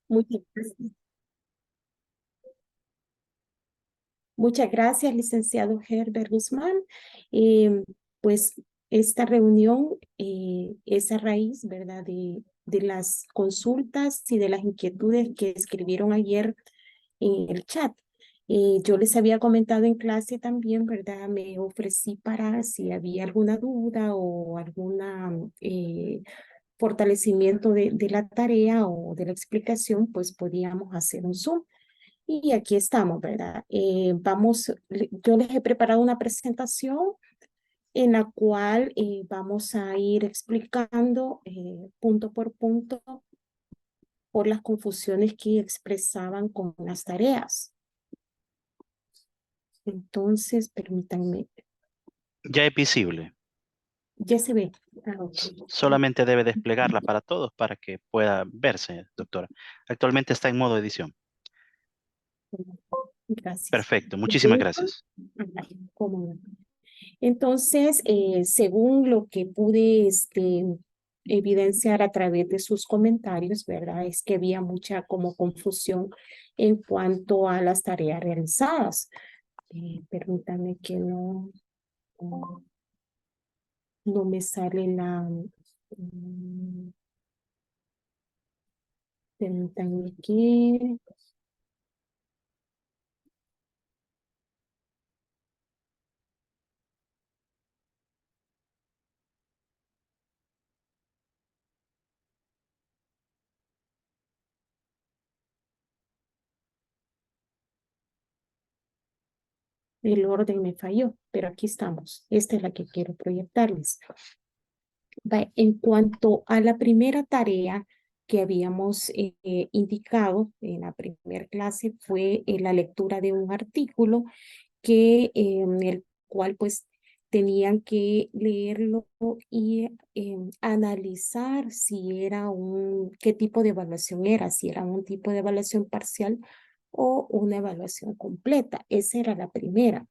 Muchas gracias. Muchas gracias, licenciado Herbert Guzmán. Eh, pues esta reunión es a raíz, ¿verdad?, de las consultas y de las inquietudes que escribieron ayer en el chat. Yo les había comentado en clase también, ¿verdad? Me ofrecí para si había alguna duda o alguna fortalecimiento de la tarea o de la explicación, pues podíamos hacer un Zoom. Y aquí estamos, ¿verdad? Yo les he preparado una presentación en la cual vamos a ir explicando punto por punto por las confusiones que expresaban con las tareas. Entonces, permítanme, Ya es visible. ya se ve. Ah, ok. Solamente debe desplegarla para todos para que pueda verse, doctora. Actualmente está en modo edición. Gracias. Perfecto, muchísimas gracias. Ajá, cómo no. Entonces, según lo que pude evidenciar a través de sus comentarios, ¿verdad? Es que había mucha como confusión en cuanto a las tareas realizadas. Permítame que no, no me sale mm, permítanme que el orden me falló, pero aquí estamos. Esta es la que quiero proyectarles. En cuanto a la primera tarea que habíamos indicado en la primera clase fue la lectura de un artículo en el cual pues tenían que leerlo y analizar si era qué tipo de evaluación era, si era un tipo de evaluación parcial o una evaluación completa. Esa era la primera.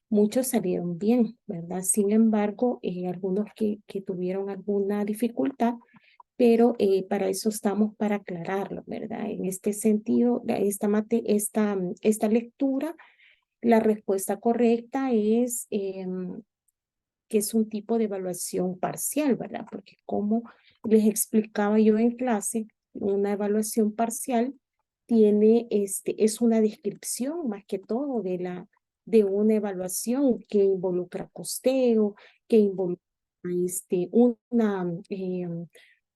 Muchos salieron bien, ¿verdad? Sin embargo, algunos que tuvieron alguna dificultad, pero para eso estamos, para aclararlo, ¿verdad? En este sentido, esta lectura, la respuesta correcta es que es un tipo de evaluación parcial, ¿verdad? Porque como les explicaba yo en clase, una evaluación parcial es una descripción más que todo de una evaluación que involucra costeo, que involucra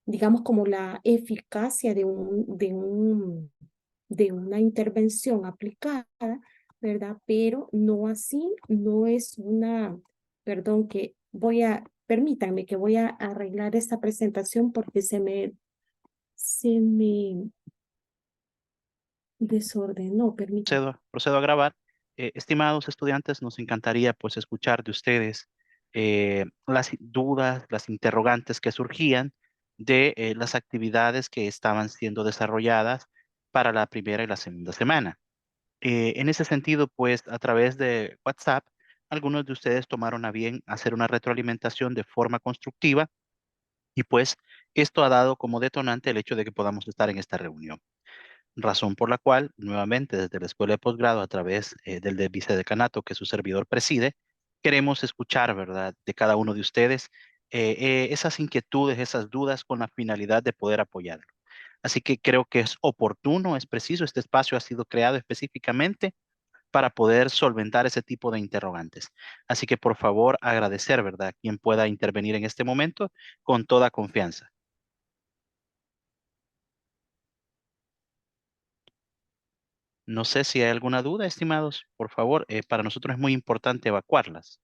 digamos, como la eficacia de una intervención aplicada, ¿verdad? Pero no así, no es perdón, permítanme que voy a arreglar esta presentación porque se me desordenó, permítanme. Procedo a grabar. Estimados estudiantes, nos encantaría pues escuchar de ustedes las dudas, las interrogantes que surgían de las actividades que estaban siendo desarrolladas para la primera y la segunda semana. En ese sentido, pues a través de WhatsApp, algunos de ustedes tomaron a bien hacer una retroalimentación de forma constructiva y pues esto ha dado como detonante el hecho de que podamos estar en esta reunión. Razón por la cual, nuevamente, desde la Escuela de Posgrado, a través del vicedecanato que su servidor preside, queremos escuchar, ¿verdad?, de cada uno de ustedes esas inquietudes, esas dudas con la finalidad de poder apoyarlo. Así que creo que es oportuno, es preciso, este espacio ha sido creado específicamente para poder solventar ese tipo de interrogantes. Así que por favor, agradecer, ¿verdad?, quien pueda intervenir en este momento con toda confianza. No sé si hay alguna duda, estimados. Por favor, para nosotros es muy importante evacuarlas.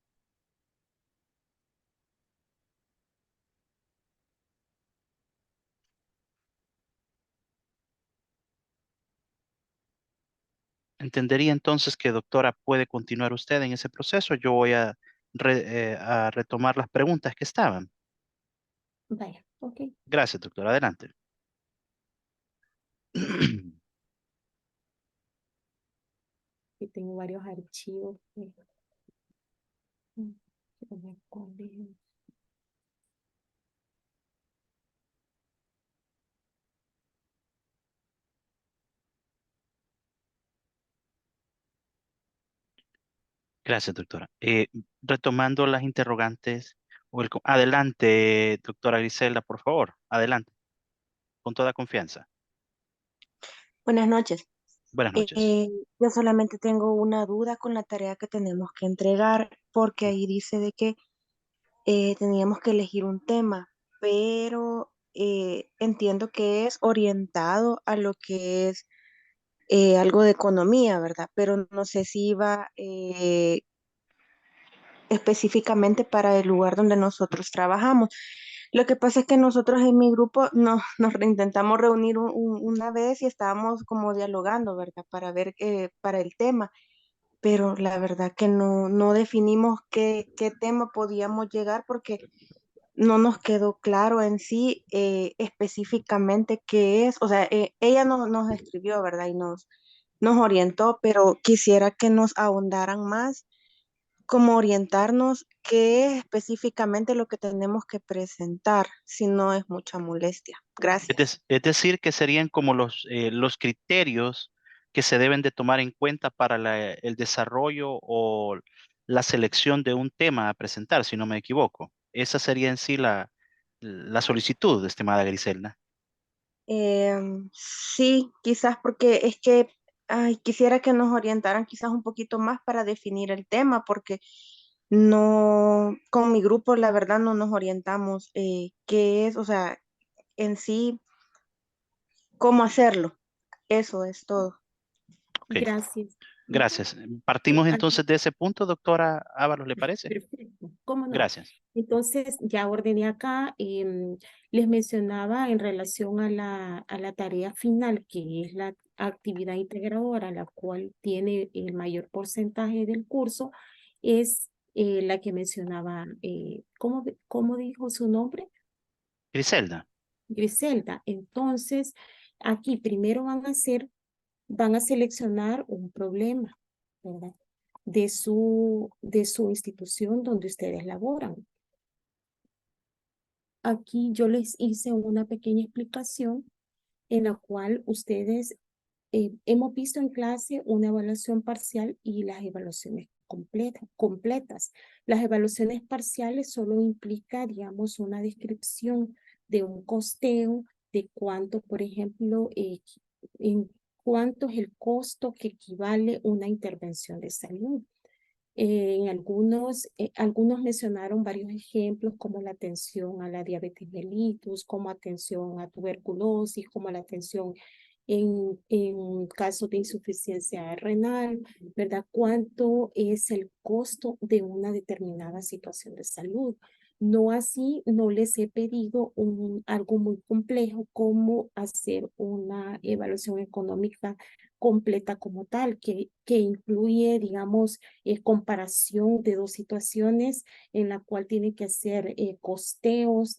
Entendería entonces que, doctora, puede continuar usted en ese proceso. Yo voy a retomar las preguntas que estaban. Vaya, ok. Gracias, doctora. Adelante. Aquí tengo varios archivos. Mm, quiero ver Gracias, doctora. Retomando las interrogantes, adelante, doctora Griselda, por favor, adelante, con toda confianza. Buenas noches. Buenas noches. Yo solamente tengo una duda con la tarea que tenemos que entregar, porque ahí dice de que teníamos que elegir un tema, pero entiendo que es orientado a lo que es algo de economía, ¿verdad? Pero no sé si iba específicamente para el lugar donde nosotros trabajamos. Lo que pasa es que nosotros en mi grupo nos intentamos reunir una vez y estábamos como dialogando, ¿verdad? Para ver para el tema, pero la verdad que no definimos qué tema podíamos llegar porque no nos quedó claro en sí específicamente qué es. O sea, ella nos escribió, ¿verdad? Y nos orientó, pero quisiera que nos ahondaran más como orientarnos qué es específicamente lo que tenemos que presentar, si no es mucha molestia. Gracias. Es decir, que serían como los criterios que se deben de tomar en cuenta para el desarrollo o la selección de un tema a presentar, si no me equivoco. Esa sería en sí la solicitud, estimada Griselda. Sí, quizás porque es que ay, quisiera que nos orientaran quizás un poquito más para definir el tema, porque no, con mi grupo la verdad no nos orientamos qué es, o sea, en sí, cómo hacerlo. Eso es todo. Ok, Gracias. Ujú. gracias. Partimos Aquí, entonces de ese punto, doctora Ábalos, ¿le parece? perfecto, ¿cómo no? Gracias. Entonces, ya ordené acá, les mencionaba en relación a la tarea final, que es la actividad integradora, la cual tiene el mayor porcentaje del curso, es la que mencionaba, ¿cómo dijo su nombre? Griselda, Griselda. Entonces, aquí primero van a seleccionar un problema, ¿verdad? De su institución donde ustedes laboran. Aquí yo les hice una pequeña explicación en la cual ustedes hemos visto en clase una evaluación parcial y las evaluaciones completas. Las evaluaciones parciales solo implica, digamos, una descripción de un costeo de cuánto, por ejemplo, en cuánto es el costo que equivale una intervención de salud. Algunos mencionaron varios ejemplos como la atención a la diabetes mellitus, como atención a tuberculosis, como la atención en caso de insuficiencia renal, ¿verdad? ¿Cuánto es el costo de una determinada situación de salud? No así, no les he pedido algo muy complejo como hacer una evaluación económica completa como tal, que incluye, digamos, comparación de dos situaciones en la cual tiene que hacer costeos,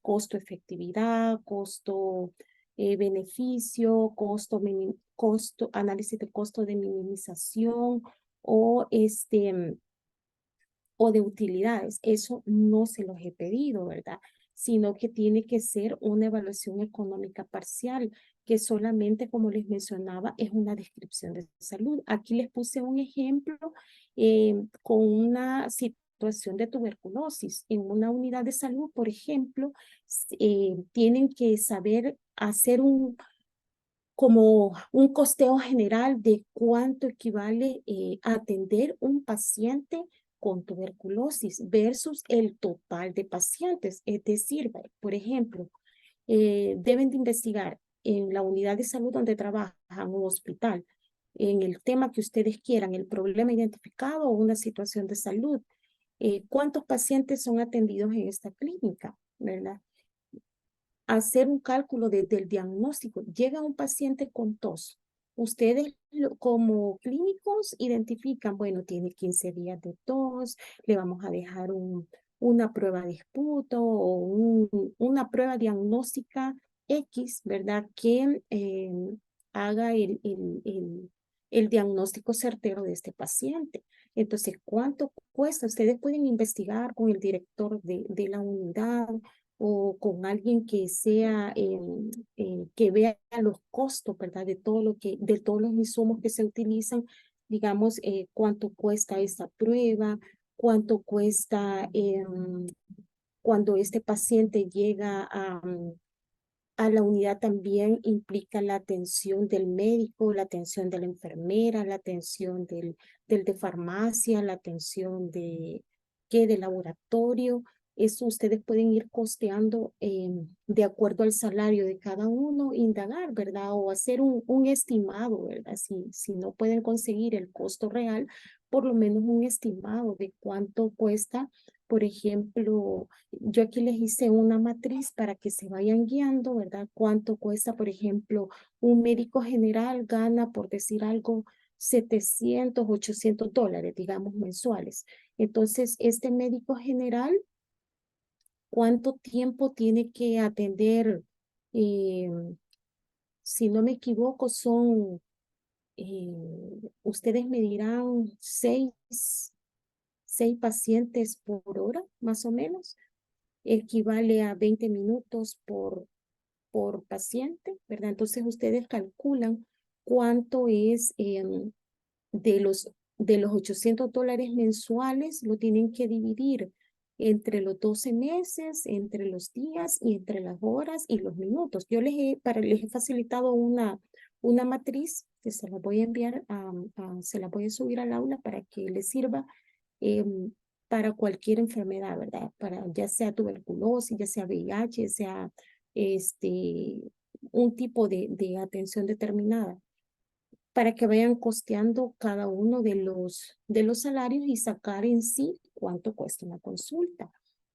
costo-efectividad, costo-beneficio, análisis de costo de minimización o o de utilidades. Eso no se los he pedido, ¿verdad? Sino que tiene que ser una evaluación económica parcial, que solamente, como les mencionaba, es una descripción de salud. Aquí les puse un ejemplo con una situación de tuberculosis. En una unidad de salud, por ejemplo, tienen que saber hacer como un costeo general de cuánto equivale a atender un paciente con tuberculosis versus el total de pacientes. Es decir, por ejemplo, deben de investigar en la unidad de salud donde trabajan, un hospital, en el tema que ustedes quieran, el problema identificado o una situación de salud. ¿Cuántos pacientes son atendidos en esta clínica? ¿Verdad? Hacer un cálculo del diagnóstico. Llega un paciente con tos. Ustedes como clínicos identifican, bueno, tiene 15 días de tos, le vamos a dejar una prueba de esputo o una prueba diagnóstica X, ¿verdad? Que haga el diagnóstico certero de este paciente. Entonces, ¿cuánto cuesta? Ustedes pueden investigar con el director de la unidad o con alguien que sea, que vea los costos, ¿verdad? De todos los insumos que se utilizan digamos, cuánto cuesta esta prueba, cuánto cuesta cuando este paciente llega a la unidad también implica la atención del médico, la atención de la enfermera, la atención del de farmacia, la atención de laboratorio. Eso ustedes pueden ir costeando de acuerdo al salario de cada uno, indagar, ¿verdad? O hacer un estimado, ¿verdad? Si no pueden conseguir el costo real, por lo menos un estimado de cuánto cuesta. Por ejemplo, yo aquí les hice una matriz para que se vayan guiando, ¿verdad? ¿Cuánto cuesta, por ejemplo, un médico general gana, por decir algo, 700, $800, digamos, mensuales? Entonces, este médico general, ¿cuánto tiempo tiene que atender? Eh, si no me equivoco, ustedes me dirán seis pacientes por hora, más o menos. Equivale a 20 minutos por paciente, ¿verdad? Entonces ustedes calculan cuánto es de los $800 mensuales, lo tienen que dividir entre los 12 meses, entre los días y entre las horas y los minutos. Yo les he facilitado una matriz que se la voy a enviar, se la voy a subir al aula para que les sirva para cualquier enfermedad, ¿verdad? Para ya sea tuberculosis, ya sea VIH, sea un tipo de atención determinada, para que vayan costeando cada uno de los salarios y sacar en sí cuánto cuesta una consulta,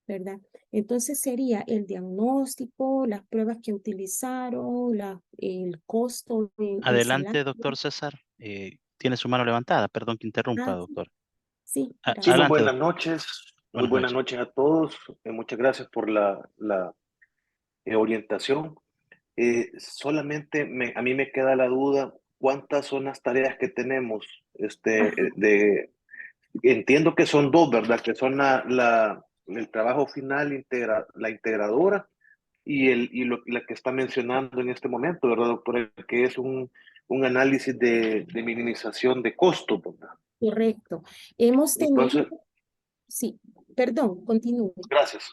¿verdad? Entonces sería el diagnóstico, las pruebas que utilizaron, el costo en salario. Adelante, doctor César. Tiene su mano levantada. Perdón que interrumpa, Ah, doctor. sí, Sí, muy gracias. Adelante, buenas doctor. noches. Muy Buenas buenas noches. noches a todos. Muchas gracias por la orientación. Solamente a mí me queda la duda, ¿cuántas son las tareas que tenemos? Ajá, Entiendo que son dos, ¿verdad? Que son el trabajo final, la integradora la que está mencionando en este momento, ¿verdad, doctora? Que es un análisis de minimización de costo, ¿verdad? correcto. Hemos tenido, Entonces, sí, perdón, continúe. gracias.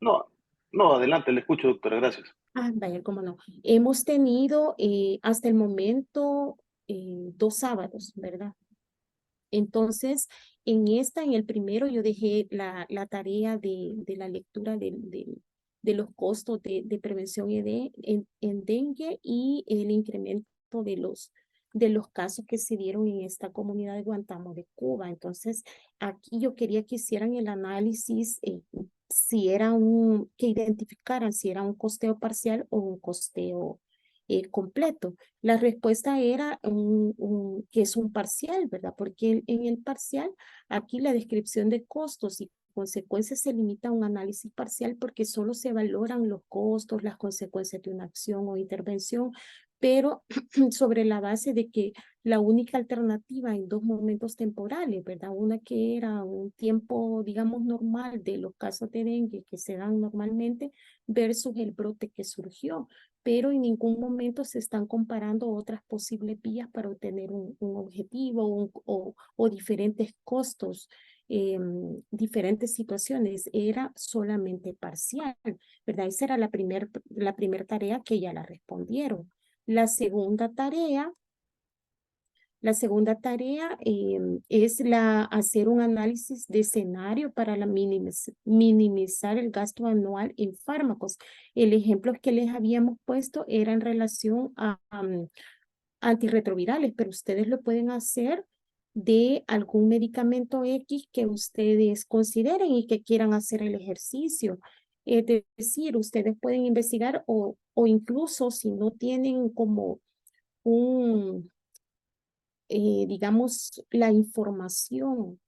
No, no, adelante, le escucho, doctora, gracias. Vaya, cómo no. Hemos tenido hasta el momento 2 sábados, ¿verdad? Entonces, en el primero, yo dejé la tarea de la lectura de los costos de prevención en dengue y el incremento de los casos que se dieron en esta comunidad de Guantánamo de Cuba. Entonces, aquí yo quería que hicieran el análisis, que identificaran si era un costeo parcial o un costeo completo. La respuesta era que es un parcial, ¿verdad? Porque en el parcial, aquí la descripción de costos y consecuencias se limita a un análisis parcial porque solo se valoran los costos, las consecuencias de una acción o intervención, pero sobre la base de que la única alternativa en 2 momentos temporales, ¿verdad? Una que era un tiempo, digamos, normal de los casos de dengue que se dan normalmente versus el brote que surgió, pero en ningún momento se están comparando otras posibles vías para obtener un objetivo o diferentes costos, diferentes situaciones. Era solamente parcial, ¿verdad? Esa era la primer tarea que ya la respondieron. La segunda tarea es hacer un análisis de escenario para minimizar el gasto anual en fármacos. El ejemplo que les habíamos puesto era en relación a antirretrovirales, pero ustedes lo pueden hacer de algún medicamento X que ustedes consideren y que quieran hacer el ejercicio. Es decir, ustedes pueden investigar o incluso si no tienen como digamos, la información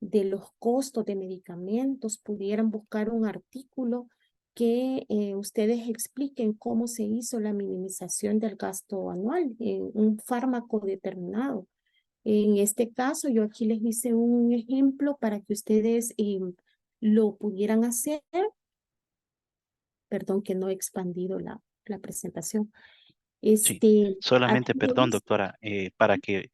de los costos de medicamentos, pudieran buscar un artículo que ustedes expliquen cómo se hizo la minimización del gasto anual en un fármaco determinado. En este caso, yo aquí les hice un ejemplo para que ustedes lo pudieran hacer. Perdón que no he expandido la presentación. Sí, Aquí solamente, les perdón, hice- doctora, para que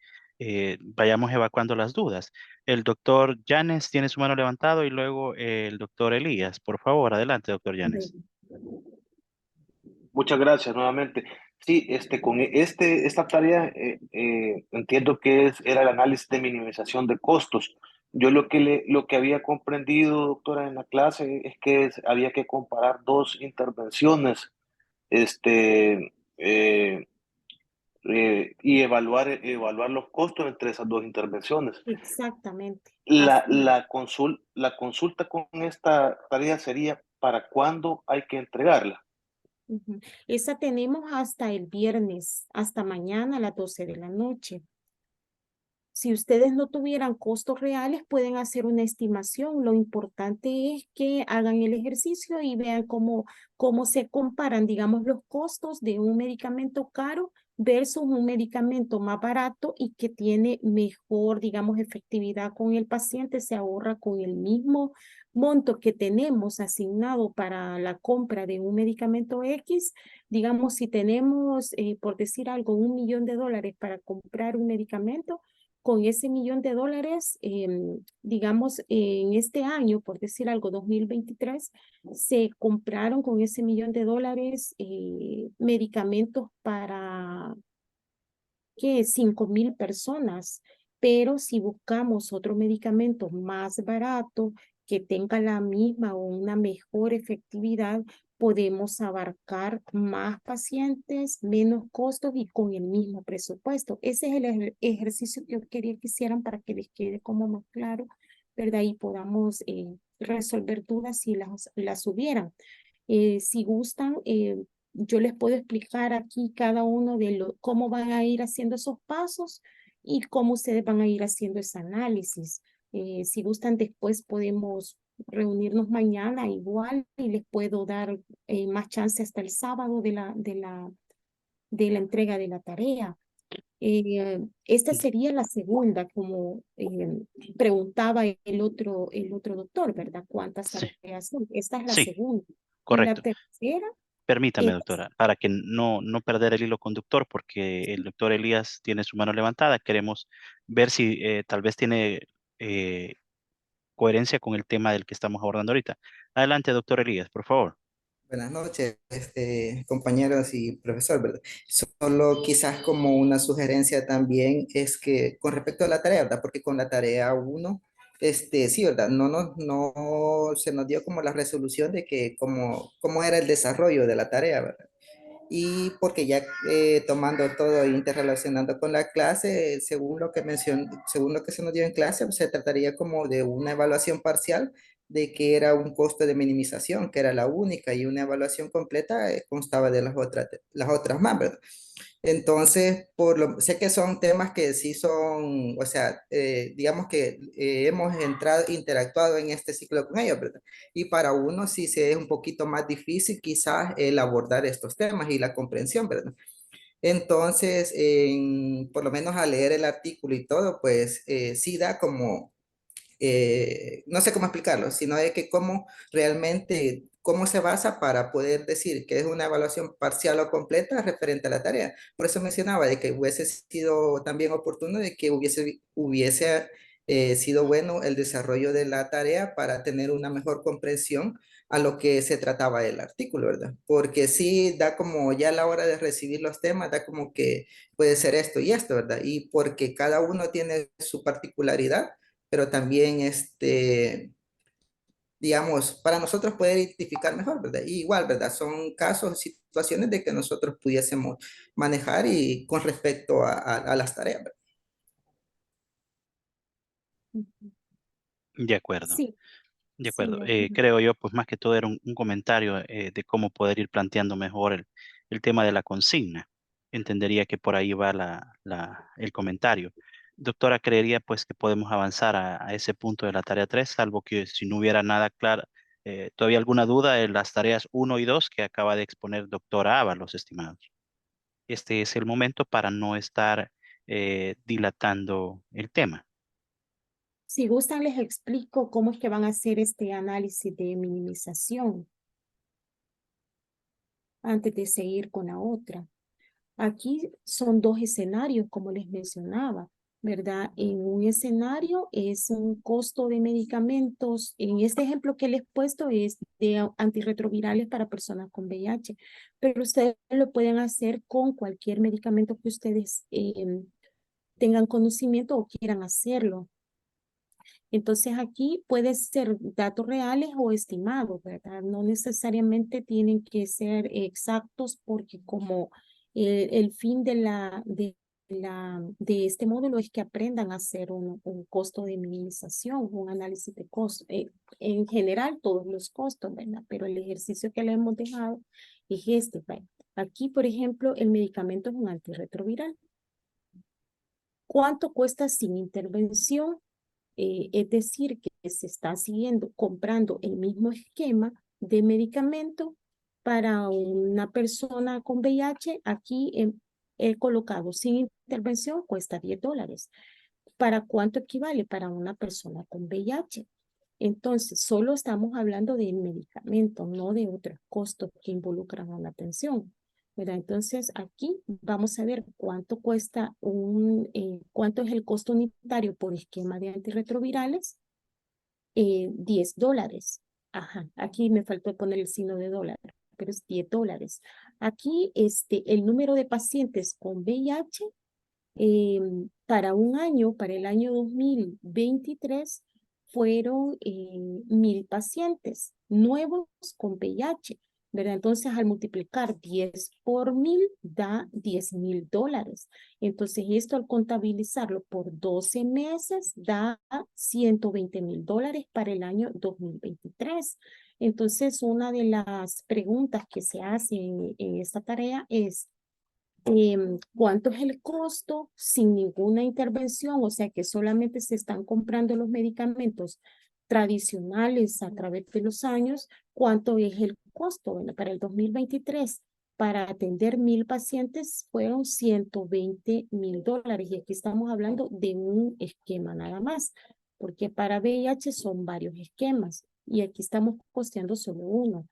vayamos evacuando las dudas. El doctor Yanes tiene su mano levantado y luego el doctor Elías. Por favor, adelante, doctor Yanes. Muchas gracias nuevamente. Sí, esta tarea entiendo que era el análisis de minimización de costos. Yo lo que había comprendido, doctora, en la clase es que había que comparar dos intervenciones, este, y evaluar los costos entre esas dos intervenciones. Exactamente. La, Así. la, la consulta con esta tarea sería para cuándo hay que entregarla. Ujú. Esa tenemos hasta el viernes, hasta mañana a las 12 de la noche. Si ustedes no tuvieran costos reales, pueden hacer una estimación. Lo importante es que hagan el ejercicio y vean cómo se comparan, digamos, los costos de un medicamento caro versus un medicamento más barato y que tiene mejor, digamos, efectividad con el paciente. Se ahorra con el mismo monto que tenemos asignado para la compra de un medicamento X. Digamos, si tenemos, por decir algo, $1.000.000 para comprar un medicamento, con ese $1.000.000, digamos, en este año, por decir algo, 2023, se compraron con ese $1.000.000 medicamentos para, ¿qué? 5.000 personas. Pero si buscamos otro medicamento más barato, que tenga la misma o una mejor efectividad, podemos abarcar más pacientes, menos costos y con el mismo presupuesto. Ese es el ejercicio que yo quería que hicieran para que les quede como más claro, ¿verdad? Y podamos resolver dudas si las hubieran. Si gustan, yo les puedo explicar aquí cada uno de cómo van a ir haciendo esos pasos y cómo ustedes van a ir haciendo ese análisis. Si gustan, después podemos reunirnos mañana igual y les puedo dar más chance hasta el sábado de la entrega de la tarea. Esta sería la segunda, como preguntaba el otro doctor, ¿verdad? ¿Cuántas Sí, tareas son? Esta es la sí, segunda. Y la correcto. tercera Permítame, es, doctora, para que no perder el hilo conductor, porque el doctor Elías tiene su mano levantada. Queremos ver si tal vez tiene eh, coherencia con el tema del que estamos abordando ahorita. Adelante, doctor Elías, por favor. Buenas noches, compañeros y profesor, ¿verdad? Solo quizás como una sugerencia también es que con respecto a la tarea, ¿verdad? Porque con la tarea uno, sí, ¿verdad? No se nos dio como la resolución de que cómo era el desarrollo de la tarea, ¿verdad? Y porque ya tomando todo e interrelacionando con la clase, según lo que se nos dio en clase, pues, se trataría como de una evaluación parcial de que era un costo de minimización, que era la única, y una evaluación completa constaba de las otras más, ¿verdad? Entonces, sé que son temas que sí son, o sea, digamos que hemos interactuado en este ciclo con ellos, ¿verdad? Y para uno sí se es un poquito más difícil quizás el abordar estos temas y la comprensión, ¿verdad? Entonces, por lo menos al leer el artículo y todo, pues sí da como no sé cómo explicarlo, sino de que cómo se basa para poder decir que es una evaluación parcial o completa referente a la tarea. Por eso mencionaba de que hubiese sido también oportuno de que hubiese sido bueno el desarrollo de la tarea para tener una mejor comprensión a lo que se trataba el artículo, ¿verdad? Porque sí da como ya a la hora de recibir los temas, da como que puede ser esto y esto, ¿verdad? Y porque cada uno tiene su particularidad, pero también, digamos, para nosotros poder identificar mejor, ¿verdad? Y igual, ¿verdad? Son casos, situaciones de que nosotros pudiésemos manejar y con respecto a las tareas, ¿verdad? De acuerdo. sí, De sí, acuerdo. ujú. Creo yo, pues más que todo era un comentario de cómo poder ir planteando mejor el tema de la consigna. Entendería que por ahí va el comentario. Doctora, creería pues que podemos avanzar a ese punto de la tarea 3, salvo que si no hubiera nada claro, todavía alguna duda en las tareas 1 y 2 que acaba de exponer doctora Ábalos, estimados. Este es el momento para no estar dilatando el tema. Si gustan, les explico cómo es que van a hacer este análisis de minimización antes de seguir con la otra. Aquí son dos escenarios, como les mencionaba. ¿verdad? En un escenario es un costo de medicamentos, en este ejemplo que les he puesto es de antirretrovirales para personas con VIH, pero ustedes lo pueden hacer con cualquier medicamento que ustedes tengan conocimiento o quieran hacerlo. Entonces aquí puede ser datos reales o estimados, ¿verdad? No necesariamente tienen que ser exactos porque como el fin de este módulo es que aprendan a hacer un costo de minimización, un análisis de costos. En general todos los costos, ¿verdad? Pero el ejercicio que le hemos dejado es este, ¿verdad? Aquí, por ejemplo, el medicamento es un antirretroviral. ¿Cuánto cuesta sin intervención? Es decir, que se está siguiendo, comprando el mismo esquema de medicamento para una persona con VIH. Aquí he colocado sin intervención, cuesta $10. ¿Para cuánto equivale? Para una persona con VIH. Entonces, solo estamos hablando de medicamento, no de otros costos que involucran a la atención, ¿verdad? Entonces, aquí vamos a ver cuánto cuesta cuánto es el costo unitario por esquema de antirretrovirales. $10. Ajá, aquí me faltó poner el signo de dólar, pero es $10. Aquí, el número de pacientes con VIH para un año, para el año 2023, fueron 1,000 pacientes nuevos con VIH, ¿verdad? Entonces, al multiplicar 10 por 1,000, da $10,000. Entonces, esto al contabilizarlo por 12 meses, da $120,000 para el año 2023. Entonces, una de las preguntas que se hace en esta tarea es, ¿cuánto es el costo sin ninguna intervención? O sea que solamente se están comprando los medicamentos tradicionales a través de los años. ¿Cuánto es el costo? Bueno, para el 2023, para atender 1,000 pacientes, fueron $120,000. Y aquí estamos hablando de un esquema nada más, porque para VIH son varios esquemas y aquí estamos costeando solo uno.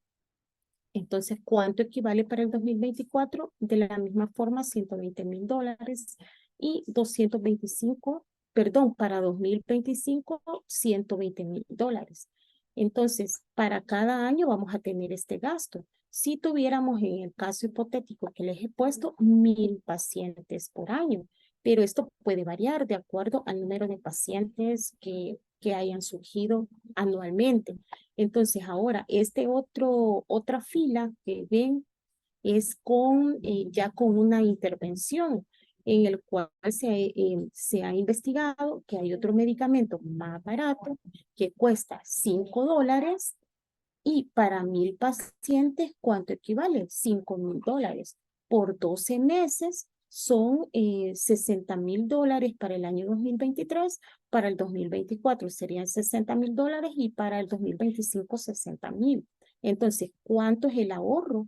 Entonces, ¿cuánto equivale para el 2024? De la misma forma, $120,000 y 225, perdón, para 2025, $120,000. Entonces, para cada año vamos a tener este gasto. Si tuviéramos en el caso hipotético que les he puesto 1,000 pacientes por año, pero esto puede variar de acuerdo al número de pacientes que hayan surgido anualmente. Entonces ahora, otra fila que ven es ya con una intervención en el cual se ha investigado que hay otro medicamento más barato que cuesta $5 y para 1,000 pacientes, ¿cuánto equivale? $5,000. Por 12 meses son $60,000 para el año 2023, para el 2024 serían $60,000 y para el 2025 $60,000. Entonces, ¿cuánto es el ahorro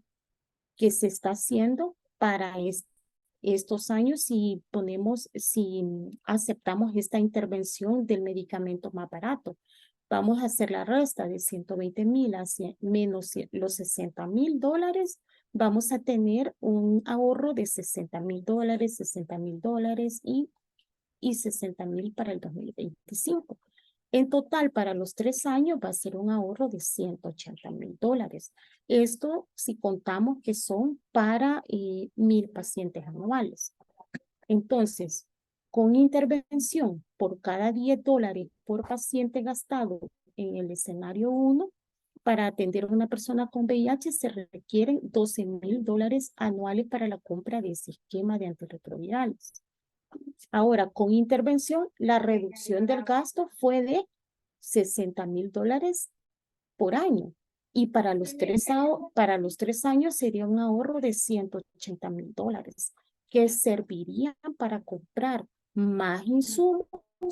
que se está haciendo para estos años si aceptamos esta intervención del medicamento más barato? Vamos a hacer la resta de 120,000 menos los $60,000. Vamos a tener un ahorro de $60,000, $60,000 y 60,000 para el 2025. En total, para los 3 años va a ser un ahorro de $180,000. Esto si contamos que son para 1,000 pacientes anuales. Entonces, con intervención por cada $10 por paciente gastado en el escenario 1, para atender a una persona con VIH se requieren $12,000 anuales para la compra de ese esquema de antirretrovirales. Ahora, con intervención, la reducción del gasto fue de $60,000 por año. Y para los 3 años sería un ahorro de $180,000 que servirían para comprar más insumos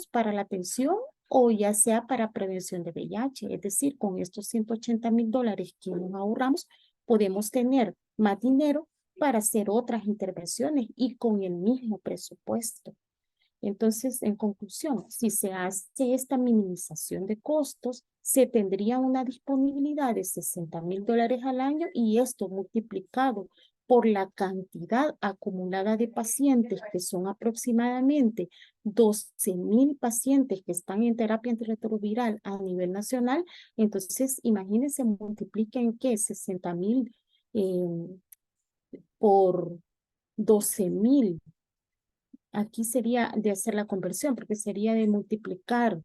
para la atención o ya sea para prevención de VIH. Es decir, con estos $180,000 que nos ahorramos, podemos tener más dinero para hacer otras intervenciones y con el mismo presupuesto. Entonces, en conclusión, si se hace esta minimización de costos, se tendría una disponibilidad de $60,000 al año y esto multiplicado por la cantidad acumulada de pacientes, que son aproximadamente 12,000 pacientes que están en terapia antirretroviral a nivel nacional. Entonces, imagínense, multipliquen, ¿qué? 60,000 por 12,000. Aquí sería de hacer la conversión, porque sería de multiplicar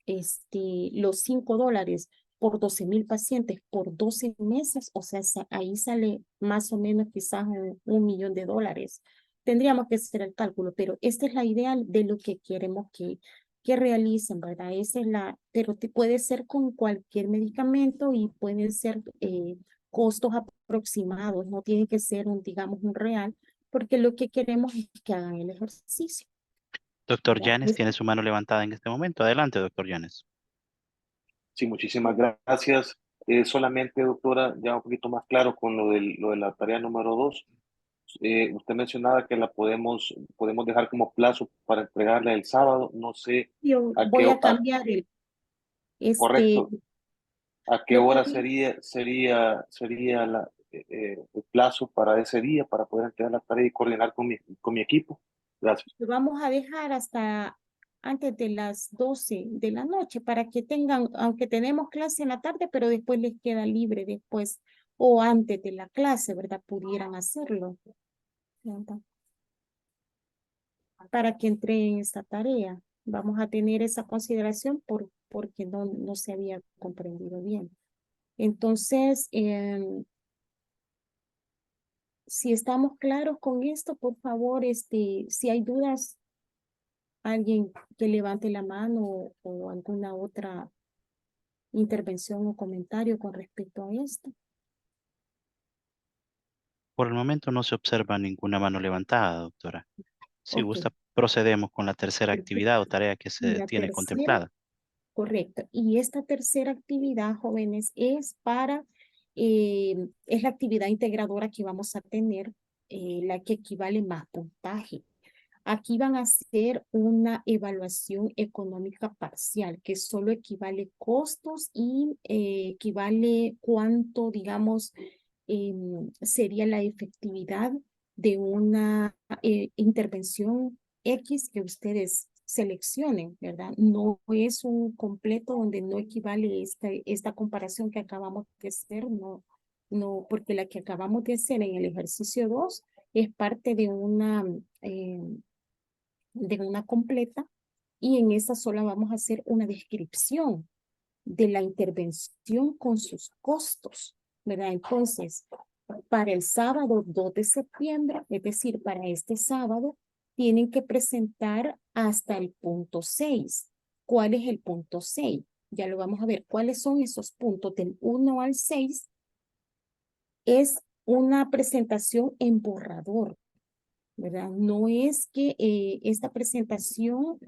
los $5 por 12,000 pacientes por 12 meses, o sea, ahí sale más o menos quizás $1 millón. Tendríamos que hacer el cálculo, pero esta es la idea de lo que queremos que realicen, ¿verdad? Esa es pero puede ser con cualquier medicamento y pueden ser costos aproximados, no tiene que ser digamos, un real, porque lo que queremos es que hagan el ejercicio. Doctor ¿Verdad? Llanes tiene su mano levantada en este momento. Adelante, doctor Llanes. Sí, muchísimas gracias. Solamente, doctora, ya un poquito más claro con lo de la tarea número 2. Usted mencionaba que la podemos dejar como plazo para entregarla el sábado. No sé Yo a voy a qué, cambiar correcto, a qué lo que hora sería el plazo para ese día para poder entregar la tarea y coordinar con mi equipo. Gracias. vamos a dejar hasta antes de las 12 de la noche para que tengan, aunque tenemos clase en la tarde, pero después les queda libre después o antes de la clase, ¿verdad? Pudieran hacerlo, ¿verdad? Para que entreguen esta tarea. Vamos a tener esa consideración porque no se había comprendido bien. Entonces, si estamos claros con esto, por favor, si hay dudas, alguien que levante la mano o alguna otra intervención o comentario con respecto a esto. Por el momento no se observa ninguna mano levantada, doctora. Si Ok, gusta, procedemos con la tercera actividad o perfecto. tarea que se La tiene tercera, contemplada. correcto. Y esta tercera actividad, jóvenes, es la actividad integradora que vamos a tener, la que equivale más puntaje. Aquí van a hacer una evaluación económica parcial, que solo equivale costos y equivale cuánto, digamos, sería la efectividad de una intervención X que ustedes seleccionen, ¿verdad? No es un completo donde no equivale esta comparación que acabamos de hacer, no, porque la que acabamos de hacer en el ejercicio 2 es parte de una completa y en esta sola vamos a hacer una descripción de la intervención con sus costos, ¿verdad? Entonces, para el sábado 2 de septiembre, es decir, para este sábado, tienen que presentar hasta el punto 6. ¿Cuál es el punto 6? Ya lo vamos a ver. ¿Cuáles son esos puntos del 1 al 6? Es una presentación en borrador, ¿verdad? No es que esta presentación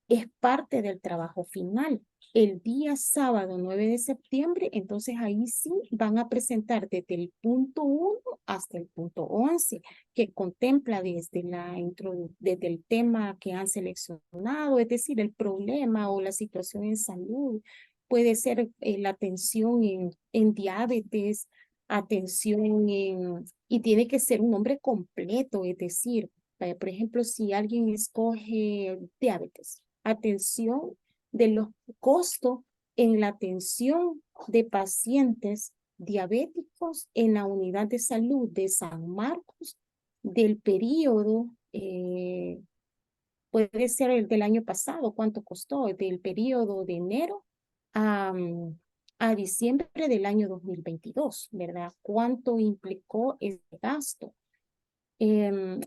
es parte del trabajo final. El día sábado 9 de septiembre, entonces ahí sí van a presentar desde el punto 1 hasta el punto 11, que contempla desde el tema que han seleccionado, es decir, el problema o la situación en salud. Puede ser la atención en diabetes, y tiene que ser un nombre completo, es decir, por ejemplo, si alguien escoge diabetes, atención de los costos en la atención de pacientes diabéticos en la unidad de salud de San Marcos del periodo, puede ser el del año pasado, ¿cuánto costó? Del periodo de enero a, a diciembre del año 2022, ¿verdad? ¿Cuánto implicó este gasto? ¿Y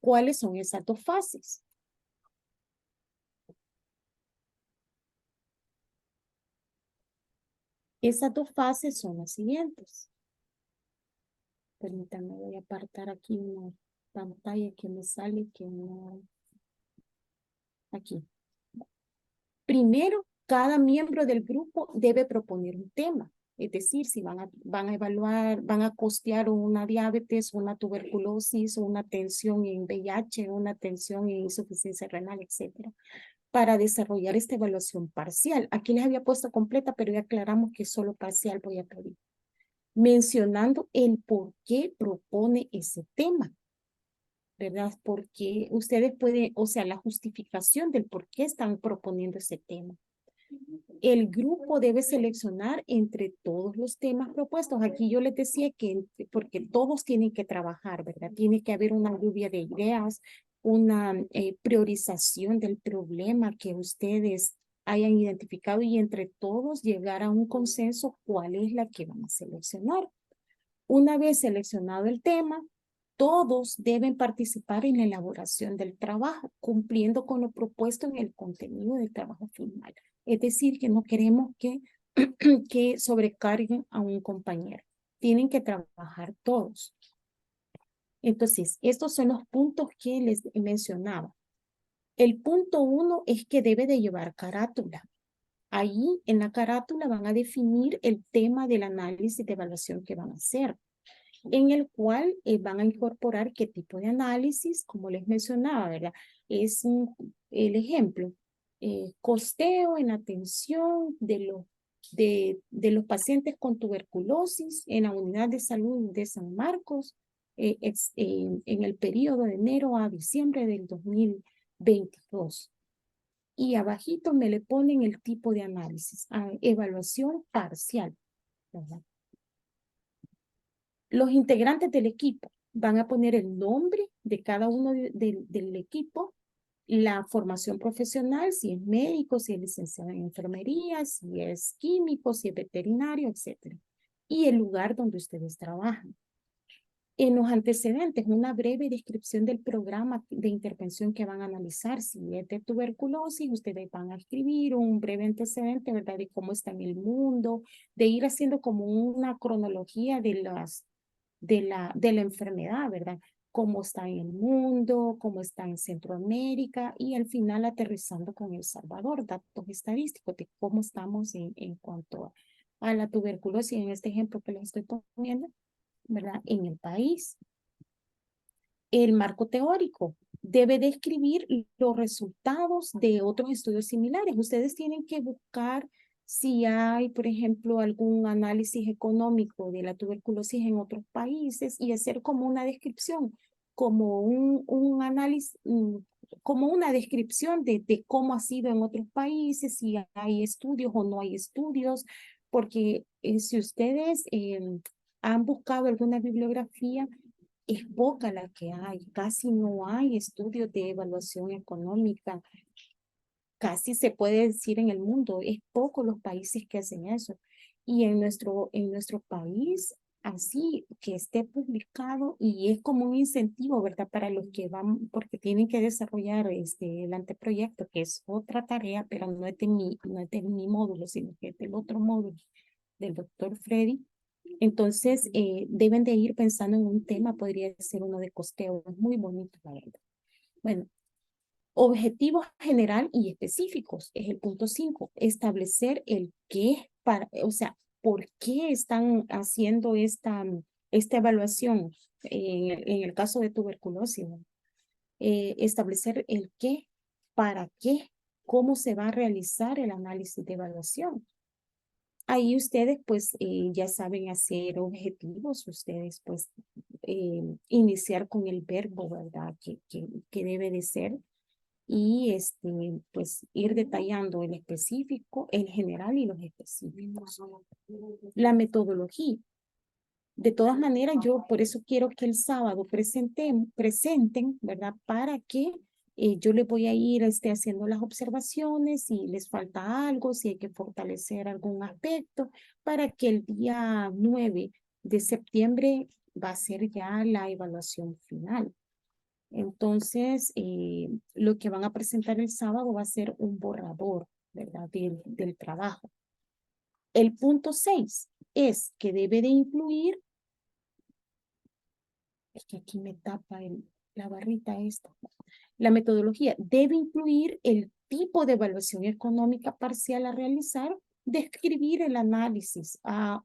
cuáles son esas dos fases? Esas dos fases son las siguientes. Permítanme, voy a apartar aquí una pantalla que me sale que no. Aquí. Primero, cada miembro del grupo debe proponer un tema. Es decir, si van a evaluar, van a costear una diabetes, una tuberculosis, una atención en VIH, una atención en insuficiencia renal, etcétera, para desarrollar esta evaluación parcial. Aquí les había puesto completa, pero ya aclaramos que solo parcial voy a pedir. mencionando el por qué propone ese tema, ¿verdad? Porque ustedes pueden, o sea, la justificación del por qué están proponiendo ese tema. El grupo debe seleccionar entre todos los temas propuestos. Aquí yo les decía que, porque todos tienen que trabajar, ¿verdad? Tiene que haber una lluvia de ideas, una priorización del problema que ustedes hayan identificado y entre todos llegar a un consenso cuál es la que van a seleccionar. Una vez seleccionado el tema, todos deben participar en la elaboración del trabajo, cumpliendo con lo propuesto en el contenido del trabajo final. Es decir, que no queremos que sobrecarguen a un compañero. Tienen que trabajar todos. Entonces, estos son los puntos que les mencionaba. El punto 1 es que debe de llevar carátula. Ahí en la carátula van a definir el tema del análisis de evaluación que van a hacer, en el cual van a incorporar qué tipo de análisis, como les mencionaba, ¿verdad? Es el ejemplo, costeo en atención de los pacientes con tuberculosis en la unidad de salud de San Marcos en el periodo de enero a diciembre del 2022. Y abajito me le ponen el tipo de análisis, evaluación parcial, ¿verdad? Los integrantes del equipo van a poner el nombre de cada uno del equipo, la formación profesional, si es médico, si es licenciado en enfermería, si es químico, si es veterinario, etc. Y el lugar donde ustedes trabajan. En los antecedentes, una breve descripción del programa de intervención que van a analizar. Si es de tuberculosis, ustedes van a escribir un breve antecedente, ¿verdad? De cómo está en el mundo, de ir haciendo como una cronología de la enfermedad, ¿verdad? Cómo está en el mundo, cómo está en Centroamérica y al final aterrizando con El Salvador, datos estadísticos de cómo estamos en cuanto a la tuberculosis, en este ejemplo que les estoy poniendo, ¿verdad? En el país. El marco teórico debe describir los resultados de otros estudios similares. Ustedes tienen que buscar si hay, por ejemplo, algún análisis económico de la tuberculosis en otros países y hacer como una descripción, como un análisis, como una descripción de cómo ha sido en otros países, si hay estudios o no hay estudios, porque si ustedes han buscado alguna bibliografía, es poca la que hay, casi no hay estudios de evaluación económica, casi se puede decir en el mundo, es poco los países que hacen eso. Y en nuestro país, así que esté publicado y es como un incentivo, ¿verdad? Para los que van, porque tienen que desarrollar el anteproyecto, que es otra tarea, pero no es de mi módulo, sino que es del otro módulo del doctor Freddy. Entonces, deben de ir pensando en un tema, podría ser uno de costeo, es muy bonito, la verdad. Bueno, objetivos general y específicos, es el punto 5, establecer el qué, o sea, por qué están haciendo esta evaluación en el caso de tuberculosis, ¿no? Establecer el qué, para qué, cómo se va a realizar el análisis de evaluación. Ahí ustedes pues ya saben hacer objetivos, ustedes pues iniciar con el verbo, ¿verdad? Que debe de ser y pues ir detallando el específico, el general y los específicos. La metodología. De todas maneras, yo por eso quiero que el sábado presenten, ¿verdad? Para que yo les voy a ir haciendo las observaciones, si les falta algo, si hay que fortalecer algún aspecto, para que el día 9 de septiembre va a ser ya la evaluación final. Entonces, lo que van a presentar el sábado va a ser un borrador, ¿verdad? Del trabajo. El punto 6 es que debe de incluir, es que aquí me tapa la barrita esta. La metodología debe incluir el tipo de evaluación económica parcial a realizar, describir el análisis a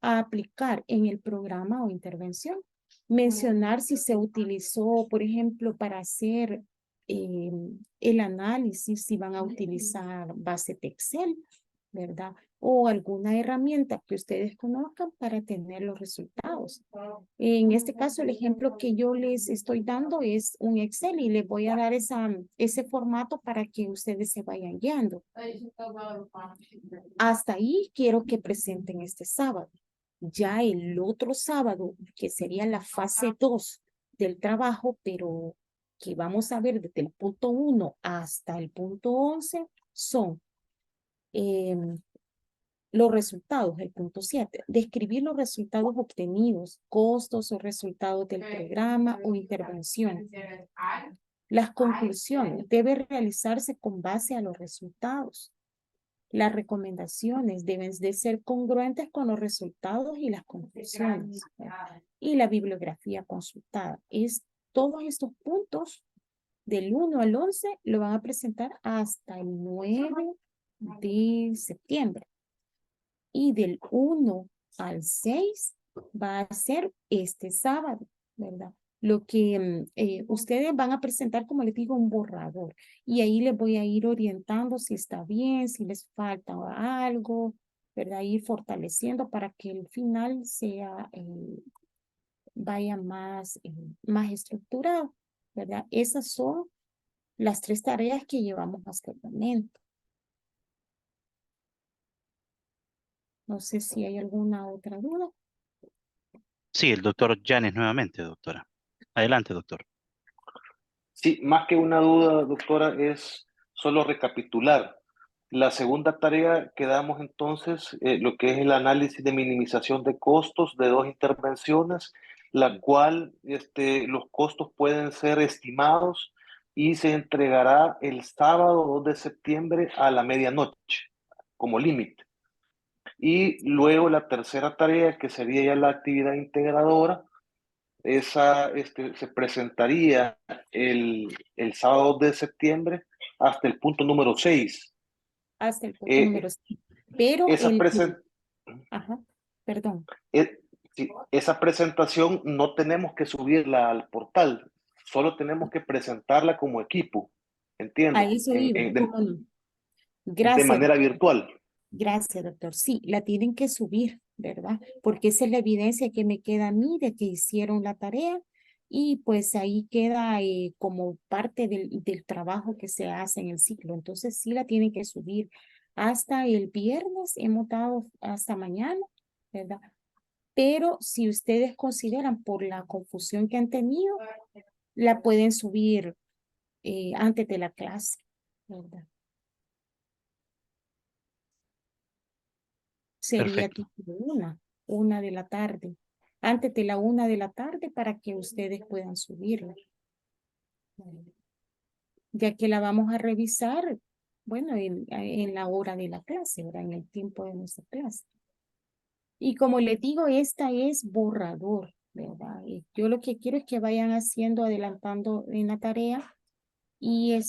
aplicar en el programa o intervención, mencionar si se utilizó, por ejemplo, para hacer el análisis, si van a utilizar base de Excel ¿verdad? O alguna herramienta que ustedes conozcan para tener los resultados. En este caso, el ejemplo que yo les estoy dando es un Excel y les voy a dar ese formato para que ustedes se vayan guiando. Hasta ahí quiero que presenten este sábado. Ya el otro sábado, que sería la fase 2 del trabajo, pero que vamos a ver desde el punto 1 hasta el punto 11, son los resultados, el punto 7, describir los resultados obtenidos, costos o resultados del programa o intervención. Las conclusiones deben realizarse con base a los resultados. Las recomendaciones deben de ser congruentes con los resultados y las conclusiones. Y la bibliografía consultada. Todos estos puntos del 1 al 11 lo van a presentar hasta el 9 de septiembre. Y del 1 al 6 va a ser este sábado, ¿verdad? Lo que ustedes van a presentar, como les digo, un borrador. Y ahí les voy a ir orientando si está bien, si les falta algo, ¿verdad? Ir fortaleciendo para que el final sea, vaya más estructurado, ¿verdad? Esas son las 3 tareas que llevamos hasta el momento. No sé si hay alguna otra duda. Sí, el doctor Yanes nuevamente, doctora. Adelante, doctor. Sí, más que una duda, doctora, es solo recapitular. La segunda tarea que damos entonces, lo que es el análisis de minimización de costos de 2 intervenciones, la cual los costos pueden ser estimados y se entregará el sábado 2 de septiembre a la medianoche como límite. Y luego la tercera tarea, que sería ya la actividad integradora, esa se presentaría el sábado de septiembre hasta el punto número 6. Hasta el punto número 6. Pero Esa, ajá, perdón. Sí, esa presentación no tenemos que subirla al portal, solo tenemos que presentarla como equipo, ¿entiende? A eso iba, ¿cómo no? De Gracias, manera virtual. gracias, doctor. Sí, la tienen que subir, ¿verdad? Porque esa es la evidencia que me queda a mí de que hicieron la tarea y pues ahí queda como parte del trabajo que se hace en el ciclo. Entonces sí la tienen que subir hasta el viernes, hemos dado hasta mañana, ¿verdad? Pero si ustedes consideran por la confusión que han tenido, la pueden subir antes de la clase, ¿verdad? Sería Perfecto. tipo 1 de la tarde, antes de la 1 de la tarde para que ustedes puedan subirla. Ya que la vamos a revisar, bueno, en la hora de la clase, ¿verdad? En el tiempo de nuestra clase. Y como les digo, esta es borrador, ¿verdad? Y yo lo que quiero es que vayan haciendo, adelantando en la tarea y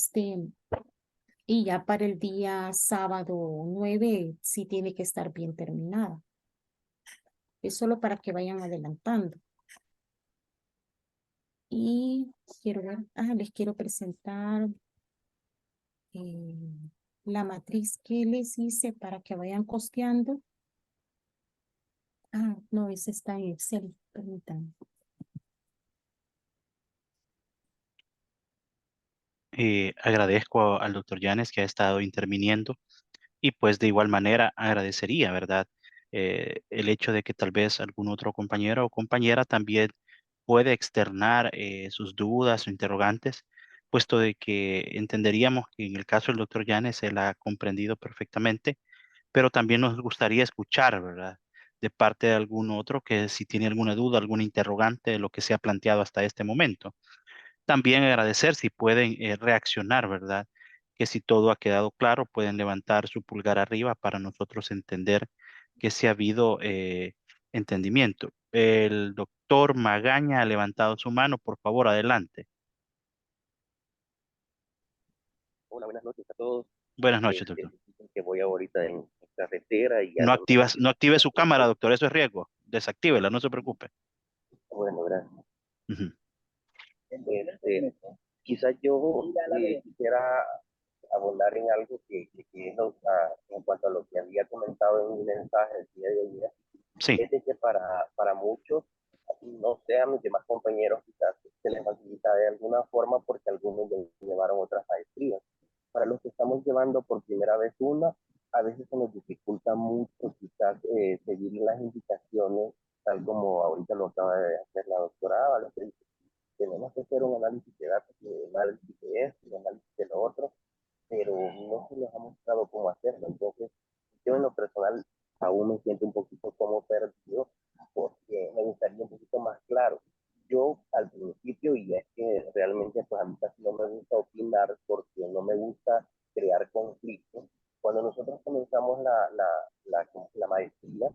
y ya para el día sábado 9 sí tiene que estar bien terminada. Es solo para que vayan adelantando. Y quiero ver, les quiero presentar la matriz que les hice para que vayan costeando. No, esa está en Excel, permítanme. Agradezco al doctor Yanes que ha estado interviniendo y pues de igual manera agradecería, ¿verdad? El hecho de que tal vez algún otro compañero o compañera también puede externar sus dudas o interrogantes, puesto de que entenderíamos que en el caso del doctor Yanes él ha comprendido perfectamente, pero también nos gustaría escuchar, ¿verdad? De parte de algún otro que si tiene alguna duda, alguna interrogante de lo que se ha planteado hasta este momento. También agradecer si pueden reaccionar, ¿verdad? Que si todo ha quedado claro, pueden levantar su pulgar arriba para nosotros entender que sí ha habido entendimiento. El doctor Magaña ha levantado su mano, por favor, adelante. Hola, buenas noches a todos. Buenas noches, doctor. Que voy ahorita en carretera y No ando... no active su cámara, doctor, eso es riesgo. Desactívela, no se preocupe. Bueno, gracias. Ujú. Quizás yo quisiera abonar en algo que es en cuanto a lo que había comentado en mi mensaje el día de ayer, Sí. es de que para muchos, no sé, a mis demás compañeros quizás se les facilita de alguna forma porque algunos ya llevaron otras maestrías. Para los que estamos llevando por primera vez una, a veces se nos dificulta mucho quizás seguir las indicaciones, tal como ahorita lo acaba de hacer la doctora Ábalos, que dice, tenemos que hacer un análisis de datos, un análisis de esto, un análisis de lo otro, pero no se nos ha mostrado cómo hacerlo. Entonces, yo en lo personal aún me siento un poquito como perdido porque me gustaría un poquito más claro. Yo al principio, y es que realmente pues a mí casi no me gusta opinar porque no me gusta crear conflictos. Cuando nosotros comenzamos la maestría,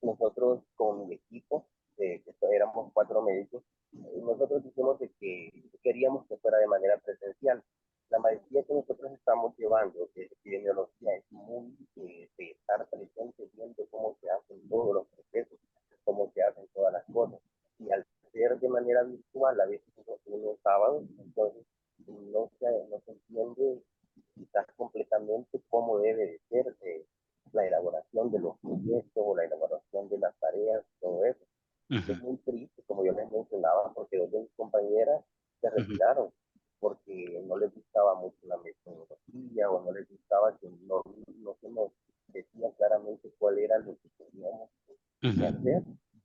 nosotros con mi equipo, que éramos 4 médicos, nosotros dijimos de que queríamos que fuera de manera presencial. La maestría que nosotros estamos llevando de epidemiología es muy de estar presente viendo cómo se hacen todos los procesos, cómo se hacen todas las cosas. Y al ser de manera virtual, a veces unos sábados, entonces no se entiende quizás completamente cómo debe de ser la elaboración de los proyectos o la elaboración de las tareas, todo eso. Es muy triste, como yo les mencionaba, porque dos de mis compañeras se retiraron porque no les gustaba mucho la metodología o no les gustaba que no se nos decía claramente cuál era lo que teníamos que hacer.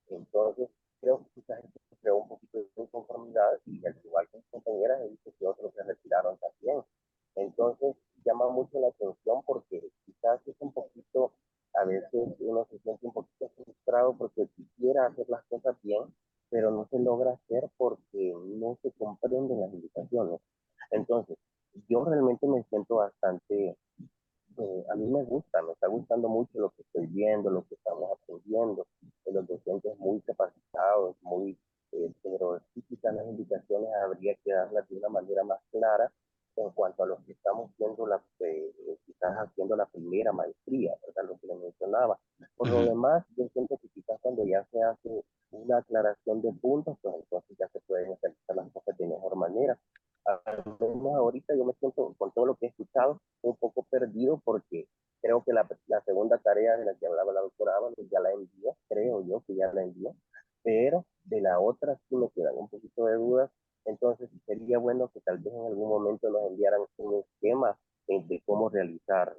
Entonces, creo que quizás esto creó un poquito de inconformidad y al igual que mis compañeras, he visto que otros se retiraron también. Entonces, llama mucho la atención porque quizás es un poquito, a veces uno se siente un poquito frustrado porque quisiera hacer las cosas bien, pero no se logra hacer porque no se comprenden las indicaciones. Entonces, yo realmente me siento bastante, a mí me está gustando mucho lo que estoy viendo, lo que estamos aprendiendo, los docentes muy capacitados, pero sí quizás las indicaciones habría que darlas de una manera más clara en cuanto a los que estamos viendo quizás haciendo la primera maestría, ¿verdad? Lo que les mencionaba. Por lo demás, yo siento que quizás cuando ya se hace una aclaración de puntos, pues entonces ya se pueden realizar las cosas de mejor manera. Al menos ahorita yo me siento, con todo lo que he escuchado, un poco perdido porque creo que la segunda tarea de la que hablaba la doctora Ábalos ya la envió, creo yo que ya la envió, pero de la otra sí me quedan un poquito de dudas. Entonces sería bueno que tal vez en algún momento nos enviaran un esquema de cómo realizar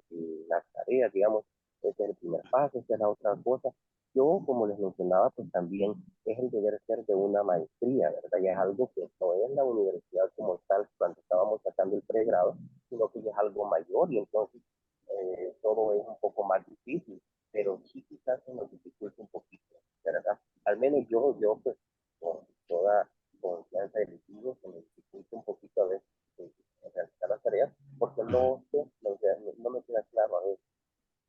las tareas, digamos, ese es el primer paso, esa es la otra cosa. Yo, como les mencionaba, pues también es el deber ser de una maestría, ¿verdad? Ya es algo que no es la universidad como tal cuando estábamos sacando el pregrado, sino que ya es algo mayor y entonces todo es un poco más difícil, pero sí quizás se nos dificulta un poquito, ¿verdad? Al menos yo pues con toda confianza y digo que me dificulta un poquito a veces realizar las tareas porque no sé, no me queda claro a veces.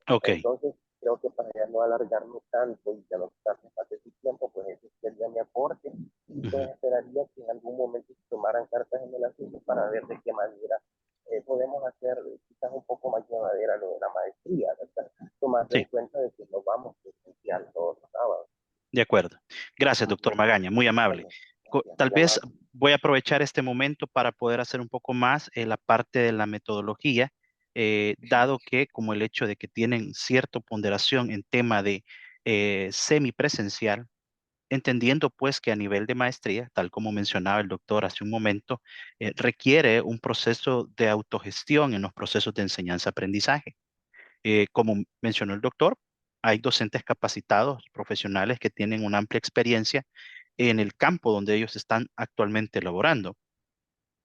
Ok. Entonces, creo que para ya no alargarme tanto y ya no quitarme más de su tiempo, pues ese sería mi aporte. Y pues esperaría que en algún momento se tomaran cartas en el asunto para ver de qué manera podemos hacer quizás un poco más llevadera lo de la maestría, ¿verdad? Tomando en Sí, cuenta de que nos vamos presencial todos los sábados. de acuerdo. Gracias, doctor Magaña, muy amable. Bueno, Tal muy vez amable. voy a aprovechar este momento para poder hacer un poco más la parte de la metodología, dado que como el hecho de que tienen cierta ponderación en tema de semipresencial, entendiendo pues que a nivel de maestría, tal como mencionaba el doctor hace un momento, requiere un proceso de autogestión en los procesos de enseñanza-aprendizaje. Como mencionó el doctor, hay docentes capacitados, profesionales que tienen una amplia experiencia en el campo donde ellos están actualmente laborando.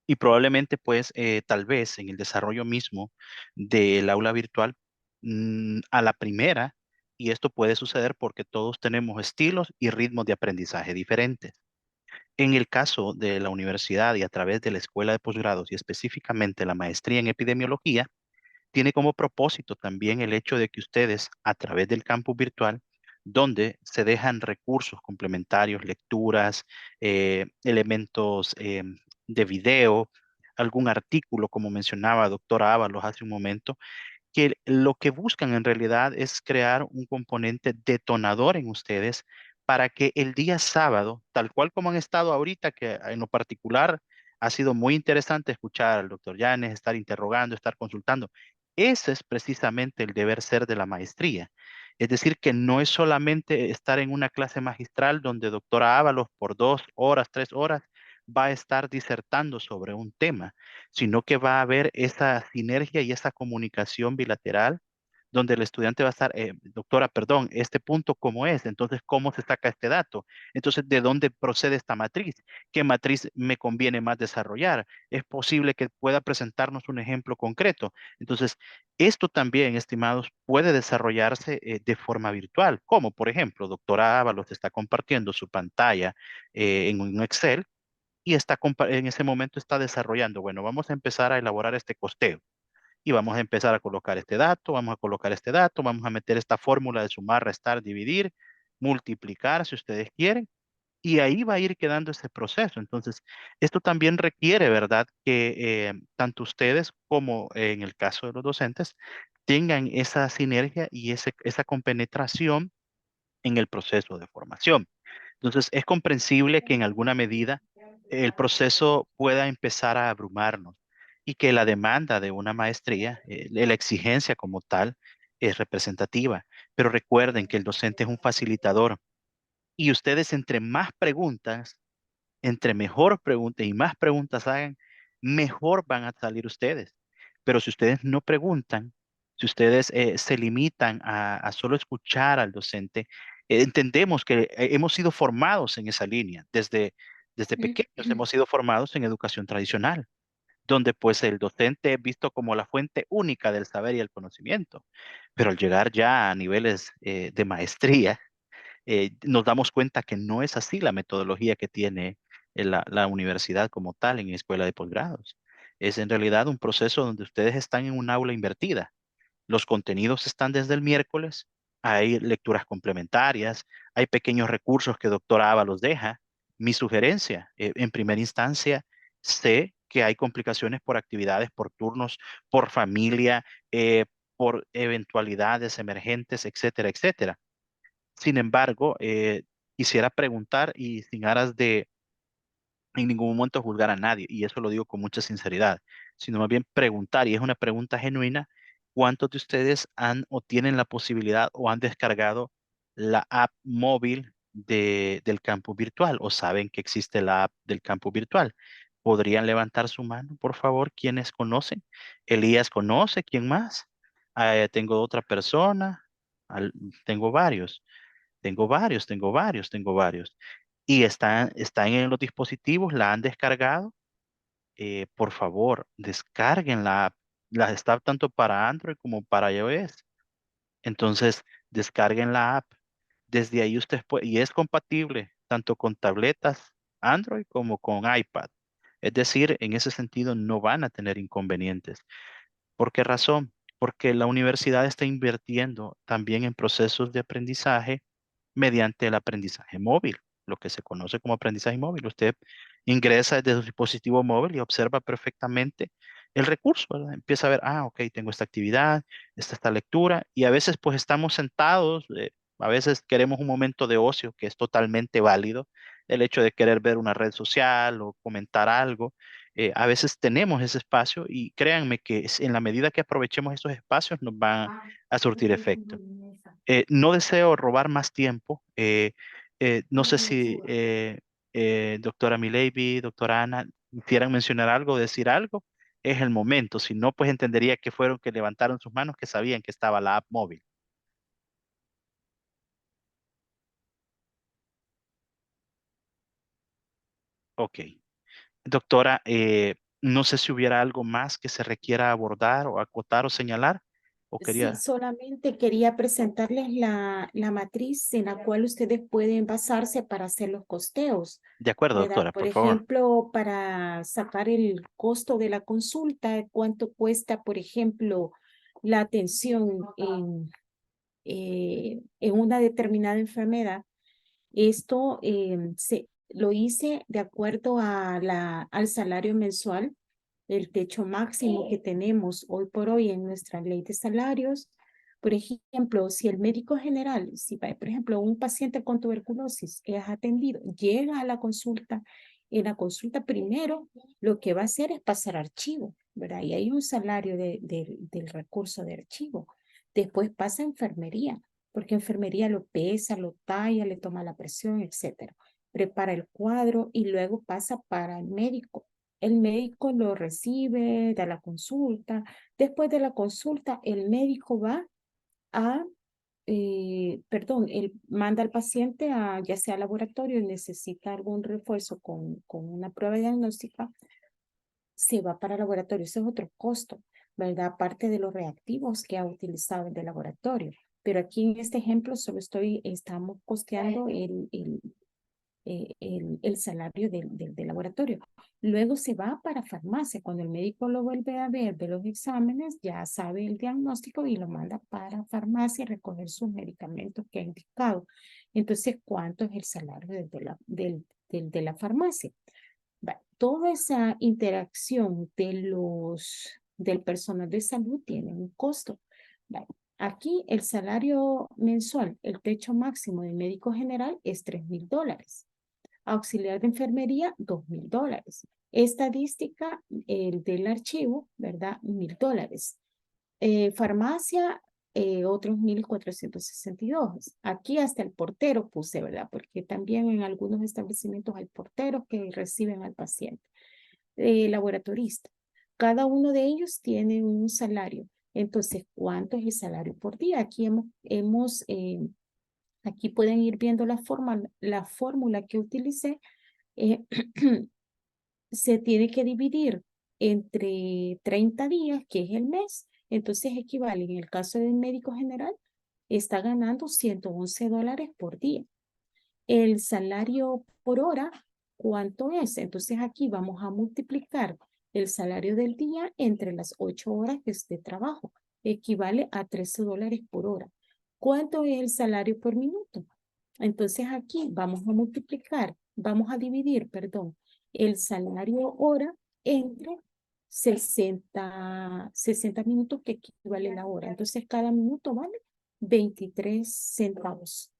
Y probablemente, pues, tal vez en el desarrollo mismo del aula virtual, a la primera, y esto puede suceder porque todos tenemos estilos y ritmos de aprendizaje diferentes. En el caso de la universidad y a través de la escuela de posgrados y específicamente la maestría en epidemiología, tiene como propósito también el hecho de que ustedes, a través del campus virtual, donde se dejan recursos complementarios, lecturas, elementos de video, algún artículo, como mencionaba doctora Ábalos hace un momento, que lo que buscan en realidad es crear un componente detonador en ustedes para que el día sábado, tal cual como han estado ahorita, que en lo particular Ha sido muy interesante escuchar al doctor Yanes, estar interrogando, estar consultando. Ese es precisamente el deber ser de la maestría. Es decir, que no es solamente estar en una clase magistral donde doctora Ábalos por 2 horas, 3 horas va a estar disertando sobre un tema, sino que va a haber esa sinergia y esa comunicación bilateral donde el estudiante va a estar, doctora, perdón, este punto cómo es, entonces cómo se saca este dato, entonces de dónde procede esta matriz, qué matriz me conviene más desarrollar, es posible que pueda presentarnos un ejemplo concreto. Entonces, esto también, estimados, puede desarrollarse de forma virtual, como por ejemplo, doctora Ábalos está compartiendo su pantalla en un Excel y en ese momento está desarrollando, bueno, vamos a empezar a elaborar este costeo y vamos a empezar a colocar este dato, vamos a colocar este dato, vamos a meter esta fórmula de sumar, restar, dividir, multiplicar si ustedes quieren, y ahí va a ir quedando ese proceso. Entonces, esto también requiere, ¿verdad?, que tanto ustedes como en el caso de los docentes tengan esa sinergia y esa compenetración en el proceso de formación. Entonces, es comprensible que en alguna medida el proceso pueda empezar a abrumarnos y que la demanda de una maestría, la exigencia como tal, es representativa. Pero recuerden que el docente es un facilitador y ustedes entre más preguntas, entre mejor pregunten y más preguntas hagan, mejor van a salir ustedes. Pero si ustedes no preguntan, si ustedes se limitan a solo escuchar al docente, entendemos que hemos sido formados en esa línea. Desde pequeños hemos sido formados en educación tradicional, donde pues el docente es visto como la fuente única del saber y el conocimiento. Pero al llegar ya a niveles de maestría, nos damos cuenta que no es así la metodología que tiene la universidad como tal en escuela de posgrados. Es en realidad un proceso donde ustedes están en un aula invertida. Los contenidos están desde el miércoles, hay lecturas complementarias, hay pequeños recursos que doctora Ábalos deja. Mi sugerencia, en primera instancia, sé que hay complicaciones por actividades, por turnos, por familia, por eventualidades emergentes, etcétera, etcétera. Sin embargo, quisiera preguntar y sin aras de en ningún momento juzgar a nadie, y eso lo digo con mucha sinceridad, sino más bien preguntar, y es una pregunta genuina, ¿cuántos de ustedes han o tienen la posibilidad o han descargado la app móvil del campus virtual o saben que existe la app del campus virtual? ¿Podrían levantar su mano, por favor, quienes conocen? Elías conoce, ¿quién más? Tengo otra persona, tengo varios. Tengo varios. Y están en los dispositivos, la han descargado. Por favor, descarguen la app. La está tanto para Android como para iOS. Entonces, descarguen la app. Desde ahí usted puede, y es compatible tanto con tabletas Android como con iPad. Es decir, en ese sentido no van a tener inconvenientes. ¿Por qué razón? Porque la universidad está invirtiendo también en procesos de aprendizaje mediante el aprendizaje móvil, lo que se conoce como aprendizaje móvil. Usted ingresa desde su dispositivo móvil y observa perfectamente el recurso, ¿verdad? Empieza a ver, ok, tengo esta actividad, esta lectura, y a veces pues estamos sentados, a veces queremos un momento de ocio que es totalmente válido, el hecho de querer ver una red social o comentar algo. A veces tenemos ese espacio y créanme que en la medida que aprovechemos esos espacios nos van a surtir efecto. No deseo robar más tiempo. No sé si doctora Milady, doctora Ana, quisieran mencionar algo, decir algo. Es el momento. Si no, pues entendería que fueron que levantaron sus manos, que sabían que estaba la app móvil. Ok. Doctora, no sé si hubiera algo más que se requiera abordar o acotar o señalar. O Sí, quería. solamente quería presentarles la matriz en la cual ustedes pueden basarse para hacer los costeos, De acuerdo, ¿verdad? doctora, Por por favor. ejemplo, para sacar el costo de la consulta, cuánto cuesta, por ejemplo, la atención en una determinada enfermedad. Esto lo hice de acuerdo a al salario mensual, el techo máximo que tenemos hoy por hoy en nuestra ley de salarios. Por ejemplo, si el médico general, si por ejemplo un paciente con tuberculosis es atendido, llega a la consulta En la consulta primero, lo que va a hacer es pasar archivo, ¿verdad? Y hay un salario del recurso de archivo. Después pasa a enfermería, porque enfermería lo pesa, lo talla, le toma la presión, etcétera. Prepara el cuadro y luego pasa para el médico. El médico lo recibe, da la consulta. Después de la consulta, el médico va a, él manda al paciente a ya sea al laboratorio y necesita algún refuerzo con una prueba diagnóstica, se va para el laboratorio. Ese es otro costo, ¿verdad? Aparte de los reactivos que ha utilizado el de laboratorio. Pero aquí en este ejemplo solo estamos costeando el salario del laboratorio. Luego se va para farmacia. Cuando el médico lo vuelve a ver, ve los exámenes, ya sabe el diagnóstico y lo manda para farmacia a recoger sus medicamentos que ha indicado. Entonces, ¿cuánto es el salario de la farmacia? Toda esa interacción del personal de salud tiene un costo. Aquí el salario mensual, el techo máximo del médico general es $3,000. Auxiliar de enfermería, $2,000. Estadística, el del archivo, ¿verdad? $1,000. Farmacia, otros 1,462. Aquí hasta el portero puse, ¿verdad? Porque también en algunos establecimientos hay porteros que reciben al paciente. Laboratorista. Cada uno de ellos tiene un salario. Entonces, ¿cuánto es el salario por día? Aquí aquí pueden ir viendo la fórmula que utilicé. Se tiene que dividir entre 30 días, que es el mes. Entonces equivale, en el caso del médico general, está ganando $111 por día. El salario por hora, ¿cuánto es? Entonces aquí vamos a multiplicar el salario del día entre las 8 horas que es de trabajo. Equivale a $13 por hora. ¿Cuánto es el salario por minuto? Entonces aquí vamos a dividir, perdón, el salario hora entre 60 minutos que equivale la hora. Entonces cada minuto vale 23 centavos.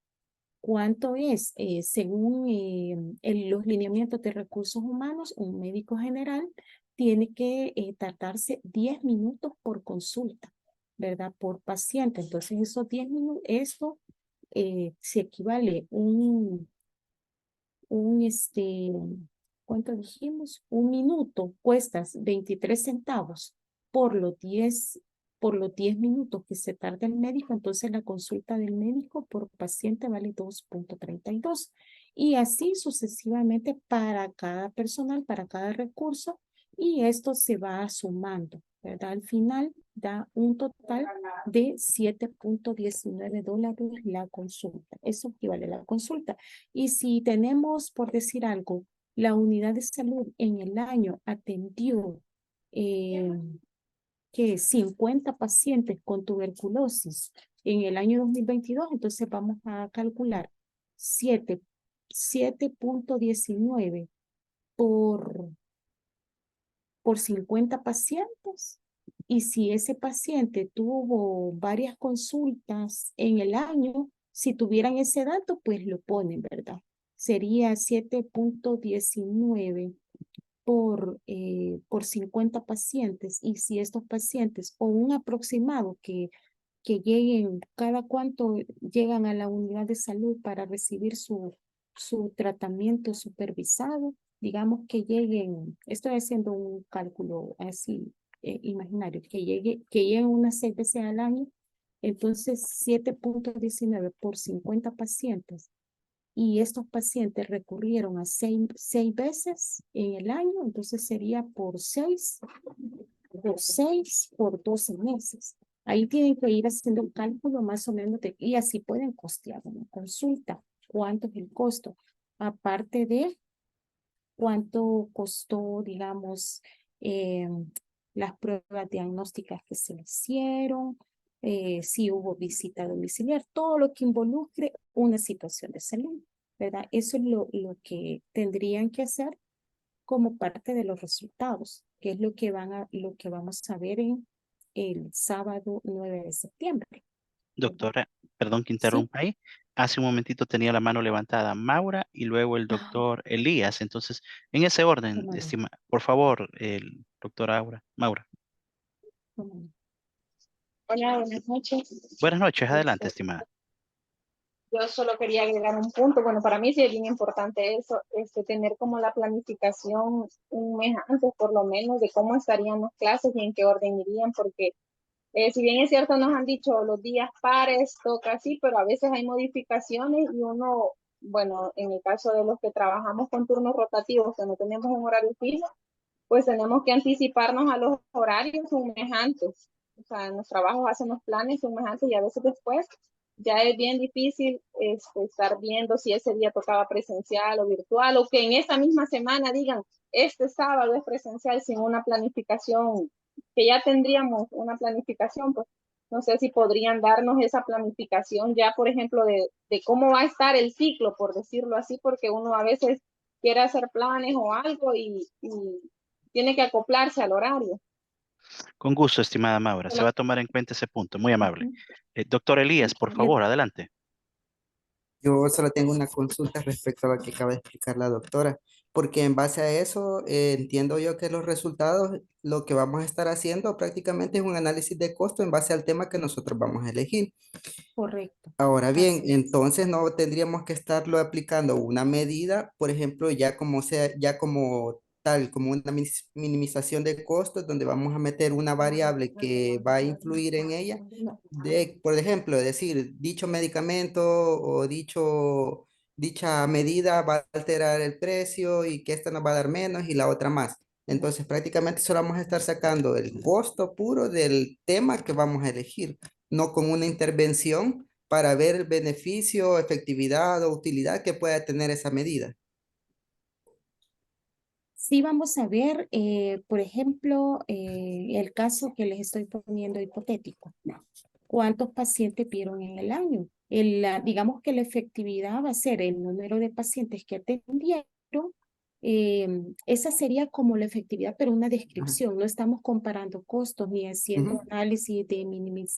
¿Cuánto es? Según los lineamientos de recursos humanos, un médico general tiene que tardarse 10 minutos por consulta, ¿verdad? Por paciente. Entonces esos 10 minutos, eso se equivale ¿cuánto dijimos? Un minuto cuestas 23 centavos por los 10 minutos que se tarda el médico, entonces la consulta del médico por paciente vale 2.32. Y así sucesivamente para cada personal, para cada recurso, y esto se va sumando, ¿verdad? Al final da un total de $7.19 la consulta. Eso equivale a la consulta. Y si tenemos, por decir algo, la unidad de salud en el año atendió que 50 pacientes con tuberculosis en el año 2022, entonces vamos a calcular 7.19 por 50 pacientes. Y si ese paciente tuvo varias consultas en el año, si tuvieran ese dato, pues lo ponen, ¿verdad? Sería 7.19 por 50 pacientes. Y si estos pacientes, o un aproximado que lleguen, cada cuánto llegan a la unidad de salud para recibir su tratamiento supervisado, digamos que lleguen, estoy haciendo un cálculo así imaginario, que lleguen unas 6 veces al año, entonces 7.19 por 50 pacientes, y estos pacientes recurrieron a 6 veces en el año, entonces sería por 6 por 12 meses. Ahí tienen que ir haciendo un cálculo más o menos y así pueden costear una consulta. ¿Cuánto es el costo? Aparte de cuánto costó, digamos, las pruebas diagnósticas que se le hicieron, si hubo visita domiciliar, todo lo que involucre una situación de salud, ¿verdad? Eso es lo que tendrían que hacer como parte de los resultados, que es lo que vamos a ver en el sábado 9 de septiembre. Doctora, perdón que Sí. interrumpa ahí. Hace un momentito tenía la mano levantada Maura y luego el Ah, doctor Elías. Entonces, en ese orden, cómo no, por favor, el doctor Maura. cómo no. Hola, buenas noches. Buenas noches, adelante, Este, estimada. yo solo quería agregar un punto. Bueno, para mí sí es bien importante eso, tener como la planificación un mes antes, por lo menos, de cómo estarían las clases y en qué orden irían, porque si bien es cierto, nos han dicho los días pares, toca así, pero a veces hay modificaciones y uno, bueno, en el caso de los que trabajamos con turnos rotativos, que no tenemos un horario fijo, pues tenemos que anticiparnos a los horarios un mes antes. O sea, en los trabajos hacen los planes un mes antes y a veces después ya es bien difícil estar viendo si ese día tocaba presencial o virtual, o que en esa misma semana digan, este sábado es presencial sin una planificación, que ya tendríamos una planificación, pues no sé si podrían darnos esa planificación ya, por ejemplo, de cómo va a estar el ciclo, por decirlo así, porque uno a veces quiere hacer planes o algo y tiene que acoplarse al horario. Con gusto, estimada Maura. Se va a tomar en cuenta ese punto. Muy amable. Ujú. Doctor Elías, por Y el- favor, adelante. Yo solo tengo una consulta respecto a lo que acaba de explicar la doctora, porque en base a eso entiendo yo que los resultados, lo que vamos a estar haciendo prácticamente es un análisis de costo en base al tema que nosotros vamos a elegir. Correcto, Ahora bien, así es. entonces no tendríamos que estarlo aplicando una medida, por ejemplo, ya como sea, ya como tal, como una minimización de costos, donde vamos a meter una variable que va a influir en ella, No, de, por ejemplo, decir, dicho medicamento o dicha medida va a alterar el precio y que esta nos va a dar menos y la otra más. Entonces, prácticamente solo vamos a estar sacando el costo puro del tema que vamos a elegir, no con una intervención para ver el beneficio, efectividad o utilidad que pueda tener esa medida. sí, vamos a ver, por ejemplo, el caso que les estoy poniendo hipotético. ¿Cuántos pacientes vieron en el año? Digamos que la efectividad va a ser el número de pacientes que atendieron. Esa sería como la efectividad, pero una Ajá. descripción. No estamos comparando costos ni haciendo Ujú. análisis de Sí,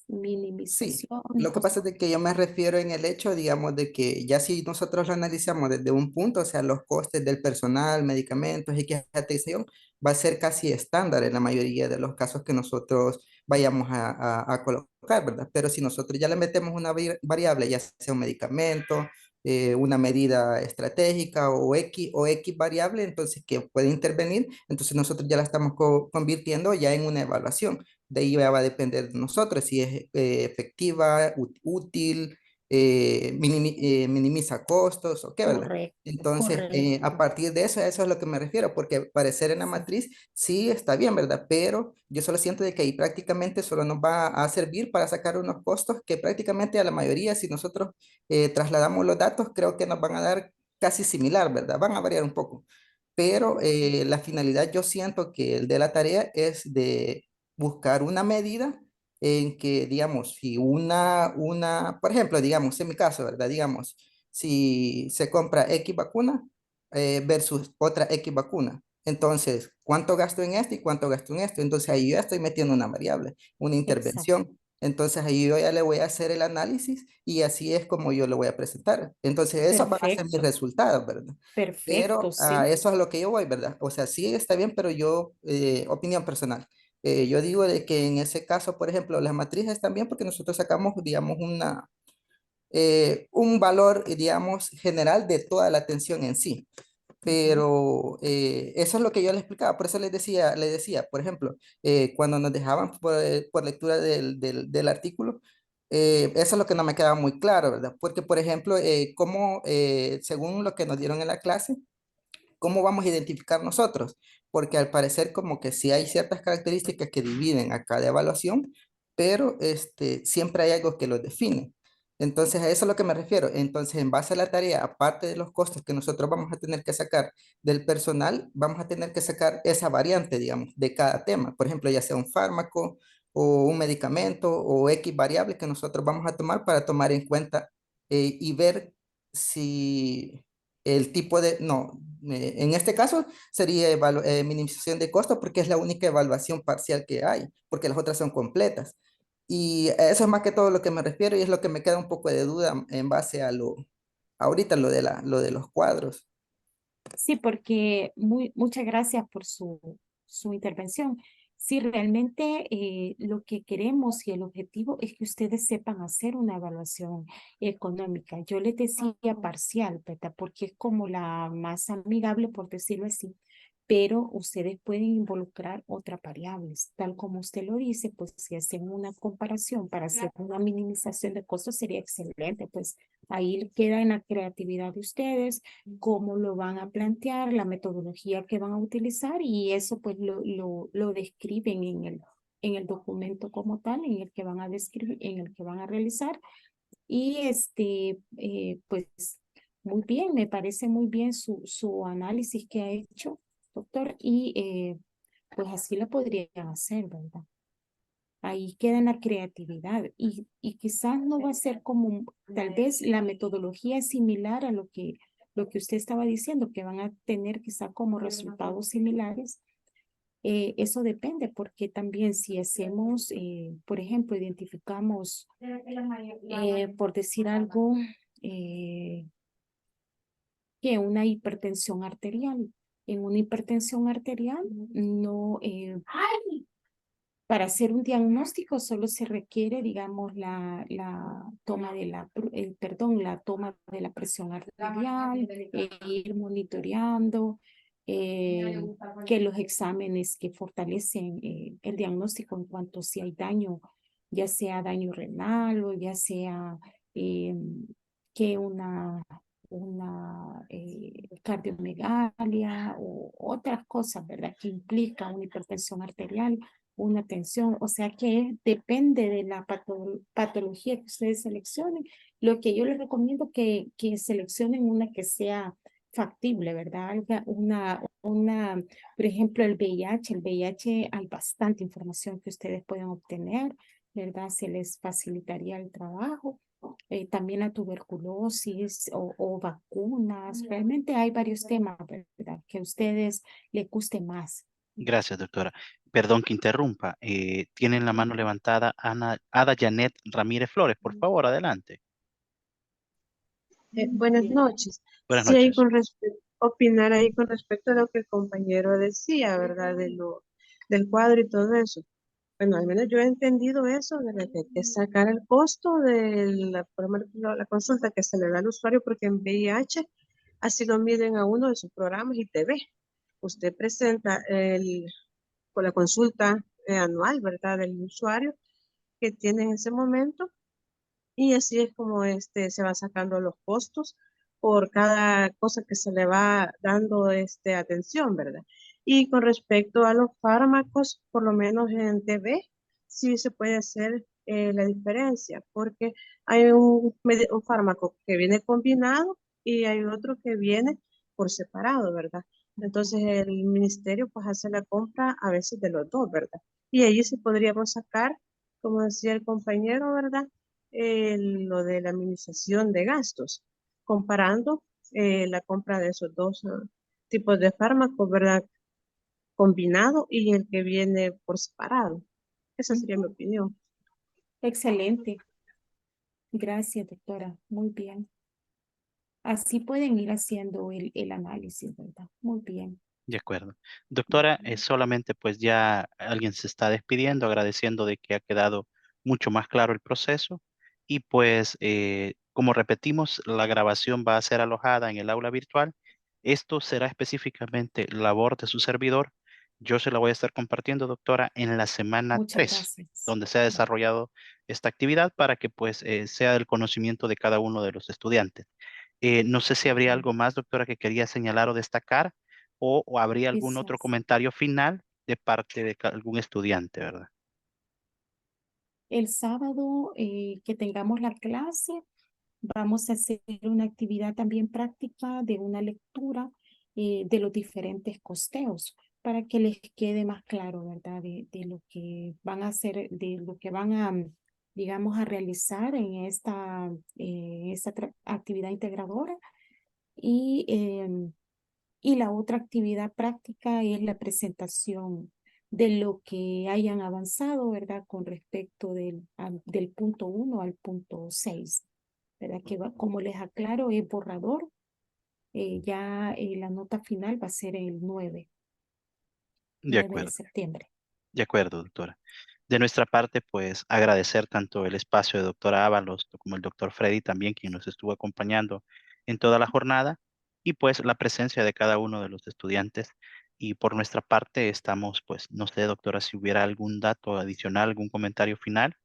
minimización ni lo que cosas. pasa es de que yo me refiero en el hecho, digamos, de que ya si nosotros lo analizamos desde un punto, o sea, los costes del personal, medicamentos y que atención, va a ser casi estándar en la mayoría de los casos que nosotros vayamos a colocar, ¿verdad? Pero si nosotros ya le metemos una variable, ya sea un medicamento, una medida estratégica o X variable, entonces que puede intervenir, entonces nosotros ya la estamos convirtiendo ya en una evaluación. De ahí ya va a depender de nosotros si es efectiva, útil, minimiza costos o qué, ¿verdad? Correcto, Entonces, a correcto. partir de eso es lo que me refiero, porque parecer en la Sí, matriz sí está bien, ¿verdad? Pero yo solo siento de que ahí prácticamente solo nos va a servir para sacar unos costos que prácticamente a la mayoría, si nosotros trasladamos los datos, creo que nos van a dar casi similar, ¿verdad? Van a variar un poco. Pero la finalidad yo siento que el de la tarea es de buscar una medida en que, digamos, si por ejemplo, digamos, en mi caso, ¿verdad? Digamos, si se compra X vacuna versus otra X vacuna. Entonces, ¿cuánto gasto en esto y cuánto gasto en esto? Entonces ahí yo ya estoy metiendo una variable, una exacto, intervención. Entonces ahí yo ya le voy a hacer el análisis y así es como yo lo voy a presentar. Entonces, esos van a ser mis perfecto, resultados, ¿verdad? perfecto, Pero sí. eso es a lo que yo voy, ¿verdad? O sea, sí está bien, pero yo, opinión personal, yo digo de que en ese caso, por ejemplo, las matrices están bien porque nosotros sacamos, digamos, un valor, digamos, general de toda la atención en sí. Ujú. Pero eso es lo que yo le explicaba, por eso les decía, por ejemplo, cuando nos dejaban por lectura del artículo, eso es lo que no me quedaba muy claro, ¿verdad? Porque, por ejemplo, según lo que nos dieron en la clase, ¿cómo vamos a identificar nosotros? Porque al parecer como que sí hay ciertas características que dividen a cada evaluación, pero siempre hay algo que los define. Entonces, a eso es lo que me refiero. Entonces, en base a la tarea, aparte de los costos que nosotros vamos a tener que sacar del personal, vamos a tener que sacar esa variante, digamos, de cada tema. Por ejemplo, ya sea un fármaco o un medicamento o X variable que nosotros vamos a tomar para tomar en cuenta y ver si el tipo de, no, en este caso sería minimización de costos porque es la única evaluación parcial que hay, porque las otras son completas. Y eso es más que todo lo que me refiero y es lo que me queda un poco de duda en base a ahorita lo de los cuadros. Sí, porque muchas gracias por su intervención. Sí, realmente lo que queremos y el objetivo es que ustedes sepan hacer una evaluación económica. Yo les decía parcial, ¿verdad? Porque es como la más amigable, por decirlo así, pero ustedes pueden involucrar otras variables. Tal como usted lo dice, pues si hacen una comparación para hacer una minimización de costos sería excelente, pues ahí queda en la creatividad de ustedes cómo lo van a plantear, la metodología que van a utilizar y eso pues lo describen en el documento como tal, en el que van a describir, en el que van a realizar. Y pues muy bien, me parece muy bien su análisis que ha hecho, doctor, y pues así lo podrían hacer, ¿verdad? Ahí queda en la creatividad y quizás no va a ser como, tal vez la metodología es similar a lo que usted estaba diciendo, que van a tener quizás como resultados similares. Eso depende, porque también si hacemos, por ejemplo, identificamos, por decir algo, eh, que una hipertensión arterial. En una hipertensión arterial no, para hacer un diagnóstico solo se requiere, digamos, la toma de la toma de la presión arterial, ir monitoreando, que los exámenes que fortalecen el diagnóstico en cuanto si hay daño, ya sea daño renal o ya sea que una cardiomegalia o otras cosas, ¿verdad? Que implica una hipertensión arterial, una tensión, o sea que depende de la patología que ustedes seleccionen. Lo que yo les recomiendo que seleccionen una que sea factible, ¿verdad? Por ejemplo, el VIH hay bastante información que ustedes pueden obtener, ¿verdad? Se les facilitaría el trabajo. También la tuberculosis o vacunas. Realmente hay varios temas, ¿verdad? Que a ustedes les guste más. Gracias, doctora. Perdón que interrumpa. Tienen la mano levantada Ada Janet Ramírez Flores. Por favor, adelante. Buenas noches. Buenas Sí, ahí noches. opinar ahí con respecto a lo que el compañero decía, ¿verdad? Del cuadro y todo eso. Bueno, al menos yo he entendido eso, ¿verdad? Que hay que sacar el costo de por ejemplo, la consulta que se le da al usuario, porque en VIH así lo miden a uno de sus programas y TV. Usted presenta con la consulta anual, ¿verdad? Del usuario que tiene en ese momento y así es como se va sacando los costos por cada cosa que se le va dando atención, ¿verdad? Y con respecto a los fármacos, por lo menos en TV, sí se puede hacer la diferencia, porque hay un fármaco que viene combinado y hay otro que viene por separado, ¿verdad? Entonces el ministerio pues hace la compra a veces de los dos, ¿verdad? Y ahí sí podríamos sacar, como decía el compañero, ¿verdad? Lo de la minimización de gastos, comparando la compra de esos dos tipos de fármacos, ¿verdad? Combinado y el que viene por separado. Esa sería mi opinión. Excelente. Gracias, doctora. Muy bien. Así pueden ir haciendo el análisis, ¿verdad? Muy bien. De acuerdo. Doctora, solamente pues ya alguien se está despidiendo, agradeciendo de que ha quedado mucho más claro el proceso y pues como repetimos, la grabación va a ser alojada en el aula virtual. Esto será específicamente labor de su servidor. Yo se la voy a estar compartiendo, doctora, en la semana Muchas 3, gracias. donde se ha desarrollado esta actividad para que pues sea del conocimiento de cada uno de los estudiantes. No sé si habría algo más, doctora, que quería señalar o destacar o habría algún otro Quizás. comentario final de parte de algún estudiante, ¿verdad? El sábado que tengamos la clase, vamos a hacer una actividad también práctica de una lectura de los diferentes costeos para que les quede más claro, ¿verdad? De lo que van a hacer, de lo que van a, digamos, a realizar en esta actividad integradora. Y la otra actividad práctica es la presentación de lo que hayan avanzado, ¿verdad? Con respecto del punto 1 al punto 6, ¿verdad? Que como les aclaro, es borrador. Ya la nota final va a ser el 9 De de acuerdo, septiembre. de acuerdo, doctora. De nuestra parte, pues agradecer tanto el espacio de doctora Ábalos como el doctor Freddy también, quien nos estuvo acompañando en toda la jornada, y pues la presencia de cada uno de los estudiantes. Y por nuestra parte estamos, pues, no sé, doctora, si hubiera algún dato adicional, algún comentario final.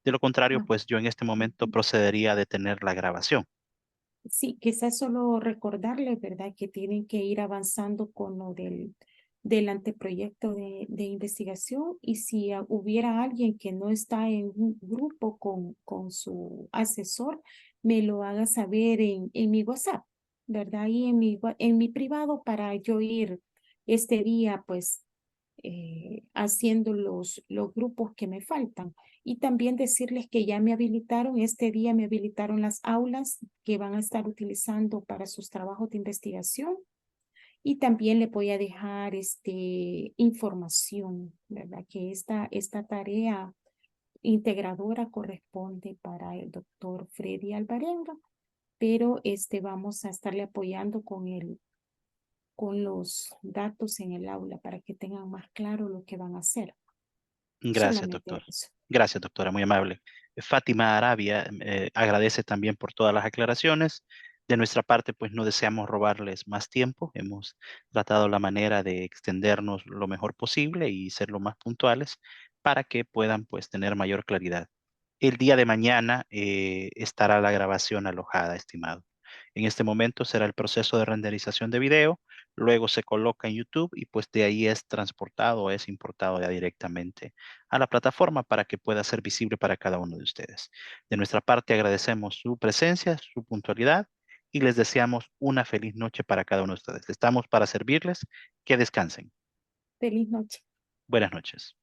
De lo contrario, Ah, pues yo en este momento procedería a detener la grabación. sí, quizás solo recordarles, ¿verdad? Que tienen que ir avanzando con lo del anteproyecto de investigación, y si hubiera alguien que no está en un grupo con su asesor, me lo haga saber en mi WhatsApp, ¿verdad? Y en mi privado, para yo ir este día, pues, haciendo los grupos que me faltan. Y también decirles que ya me habilitaron, este día me habilitaron las aulas que van a estar utilizando para sus trabajos de investigación. Y también le voy a dejar información, ¿verdad? Que esta tarea integradora corresponde para el doctor Freddy Alvarenga, pero vamos a estarle apoyando con los datos en el aula para que tengan más claro lo que van a hacer. Gracias, doctor. Solamente eso. Gracias, doctora, muy amable. Fátima Arabia agradece también por todas las aclaraciones. De nuestra parte, pues no deseamos robarles más tiempo. Hemos tratado la manera de extendernos lo mejor posible y ser lo más puntuales para que puedan, pues, tener mayor claridad. El día de mañana estará la grabación alojada, estimado. En este momento será el proceso de renderización de video, luego se coloca en YouTube y pues de ahí es transportado o es importado ya directamente a la plataforma para que pueda ser visible para cada uno de ustedes. De nuestra parte agradecemos su presencia, su puntualidad y les deseamos una feliz noche para cada uno de ustedes. Estamos para servirles. Que descansen. Feliz noche. Buenas noches.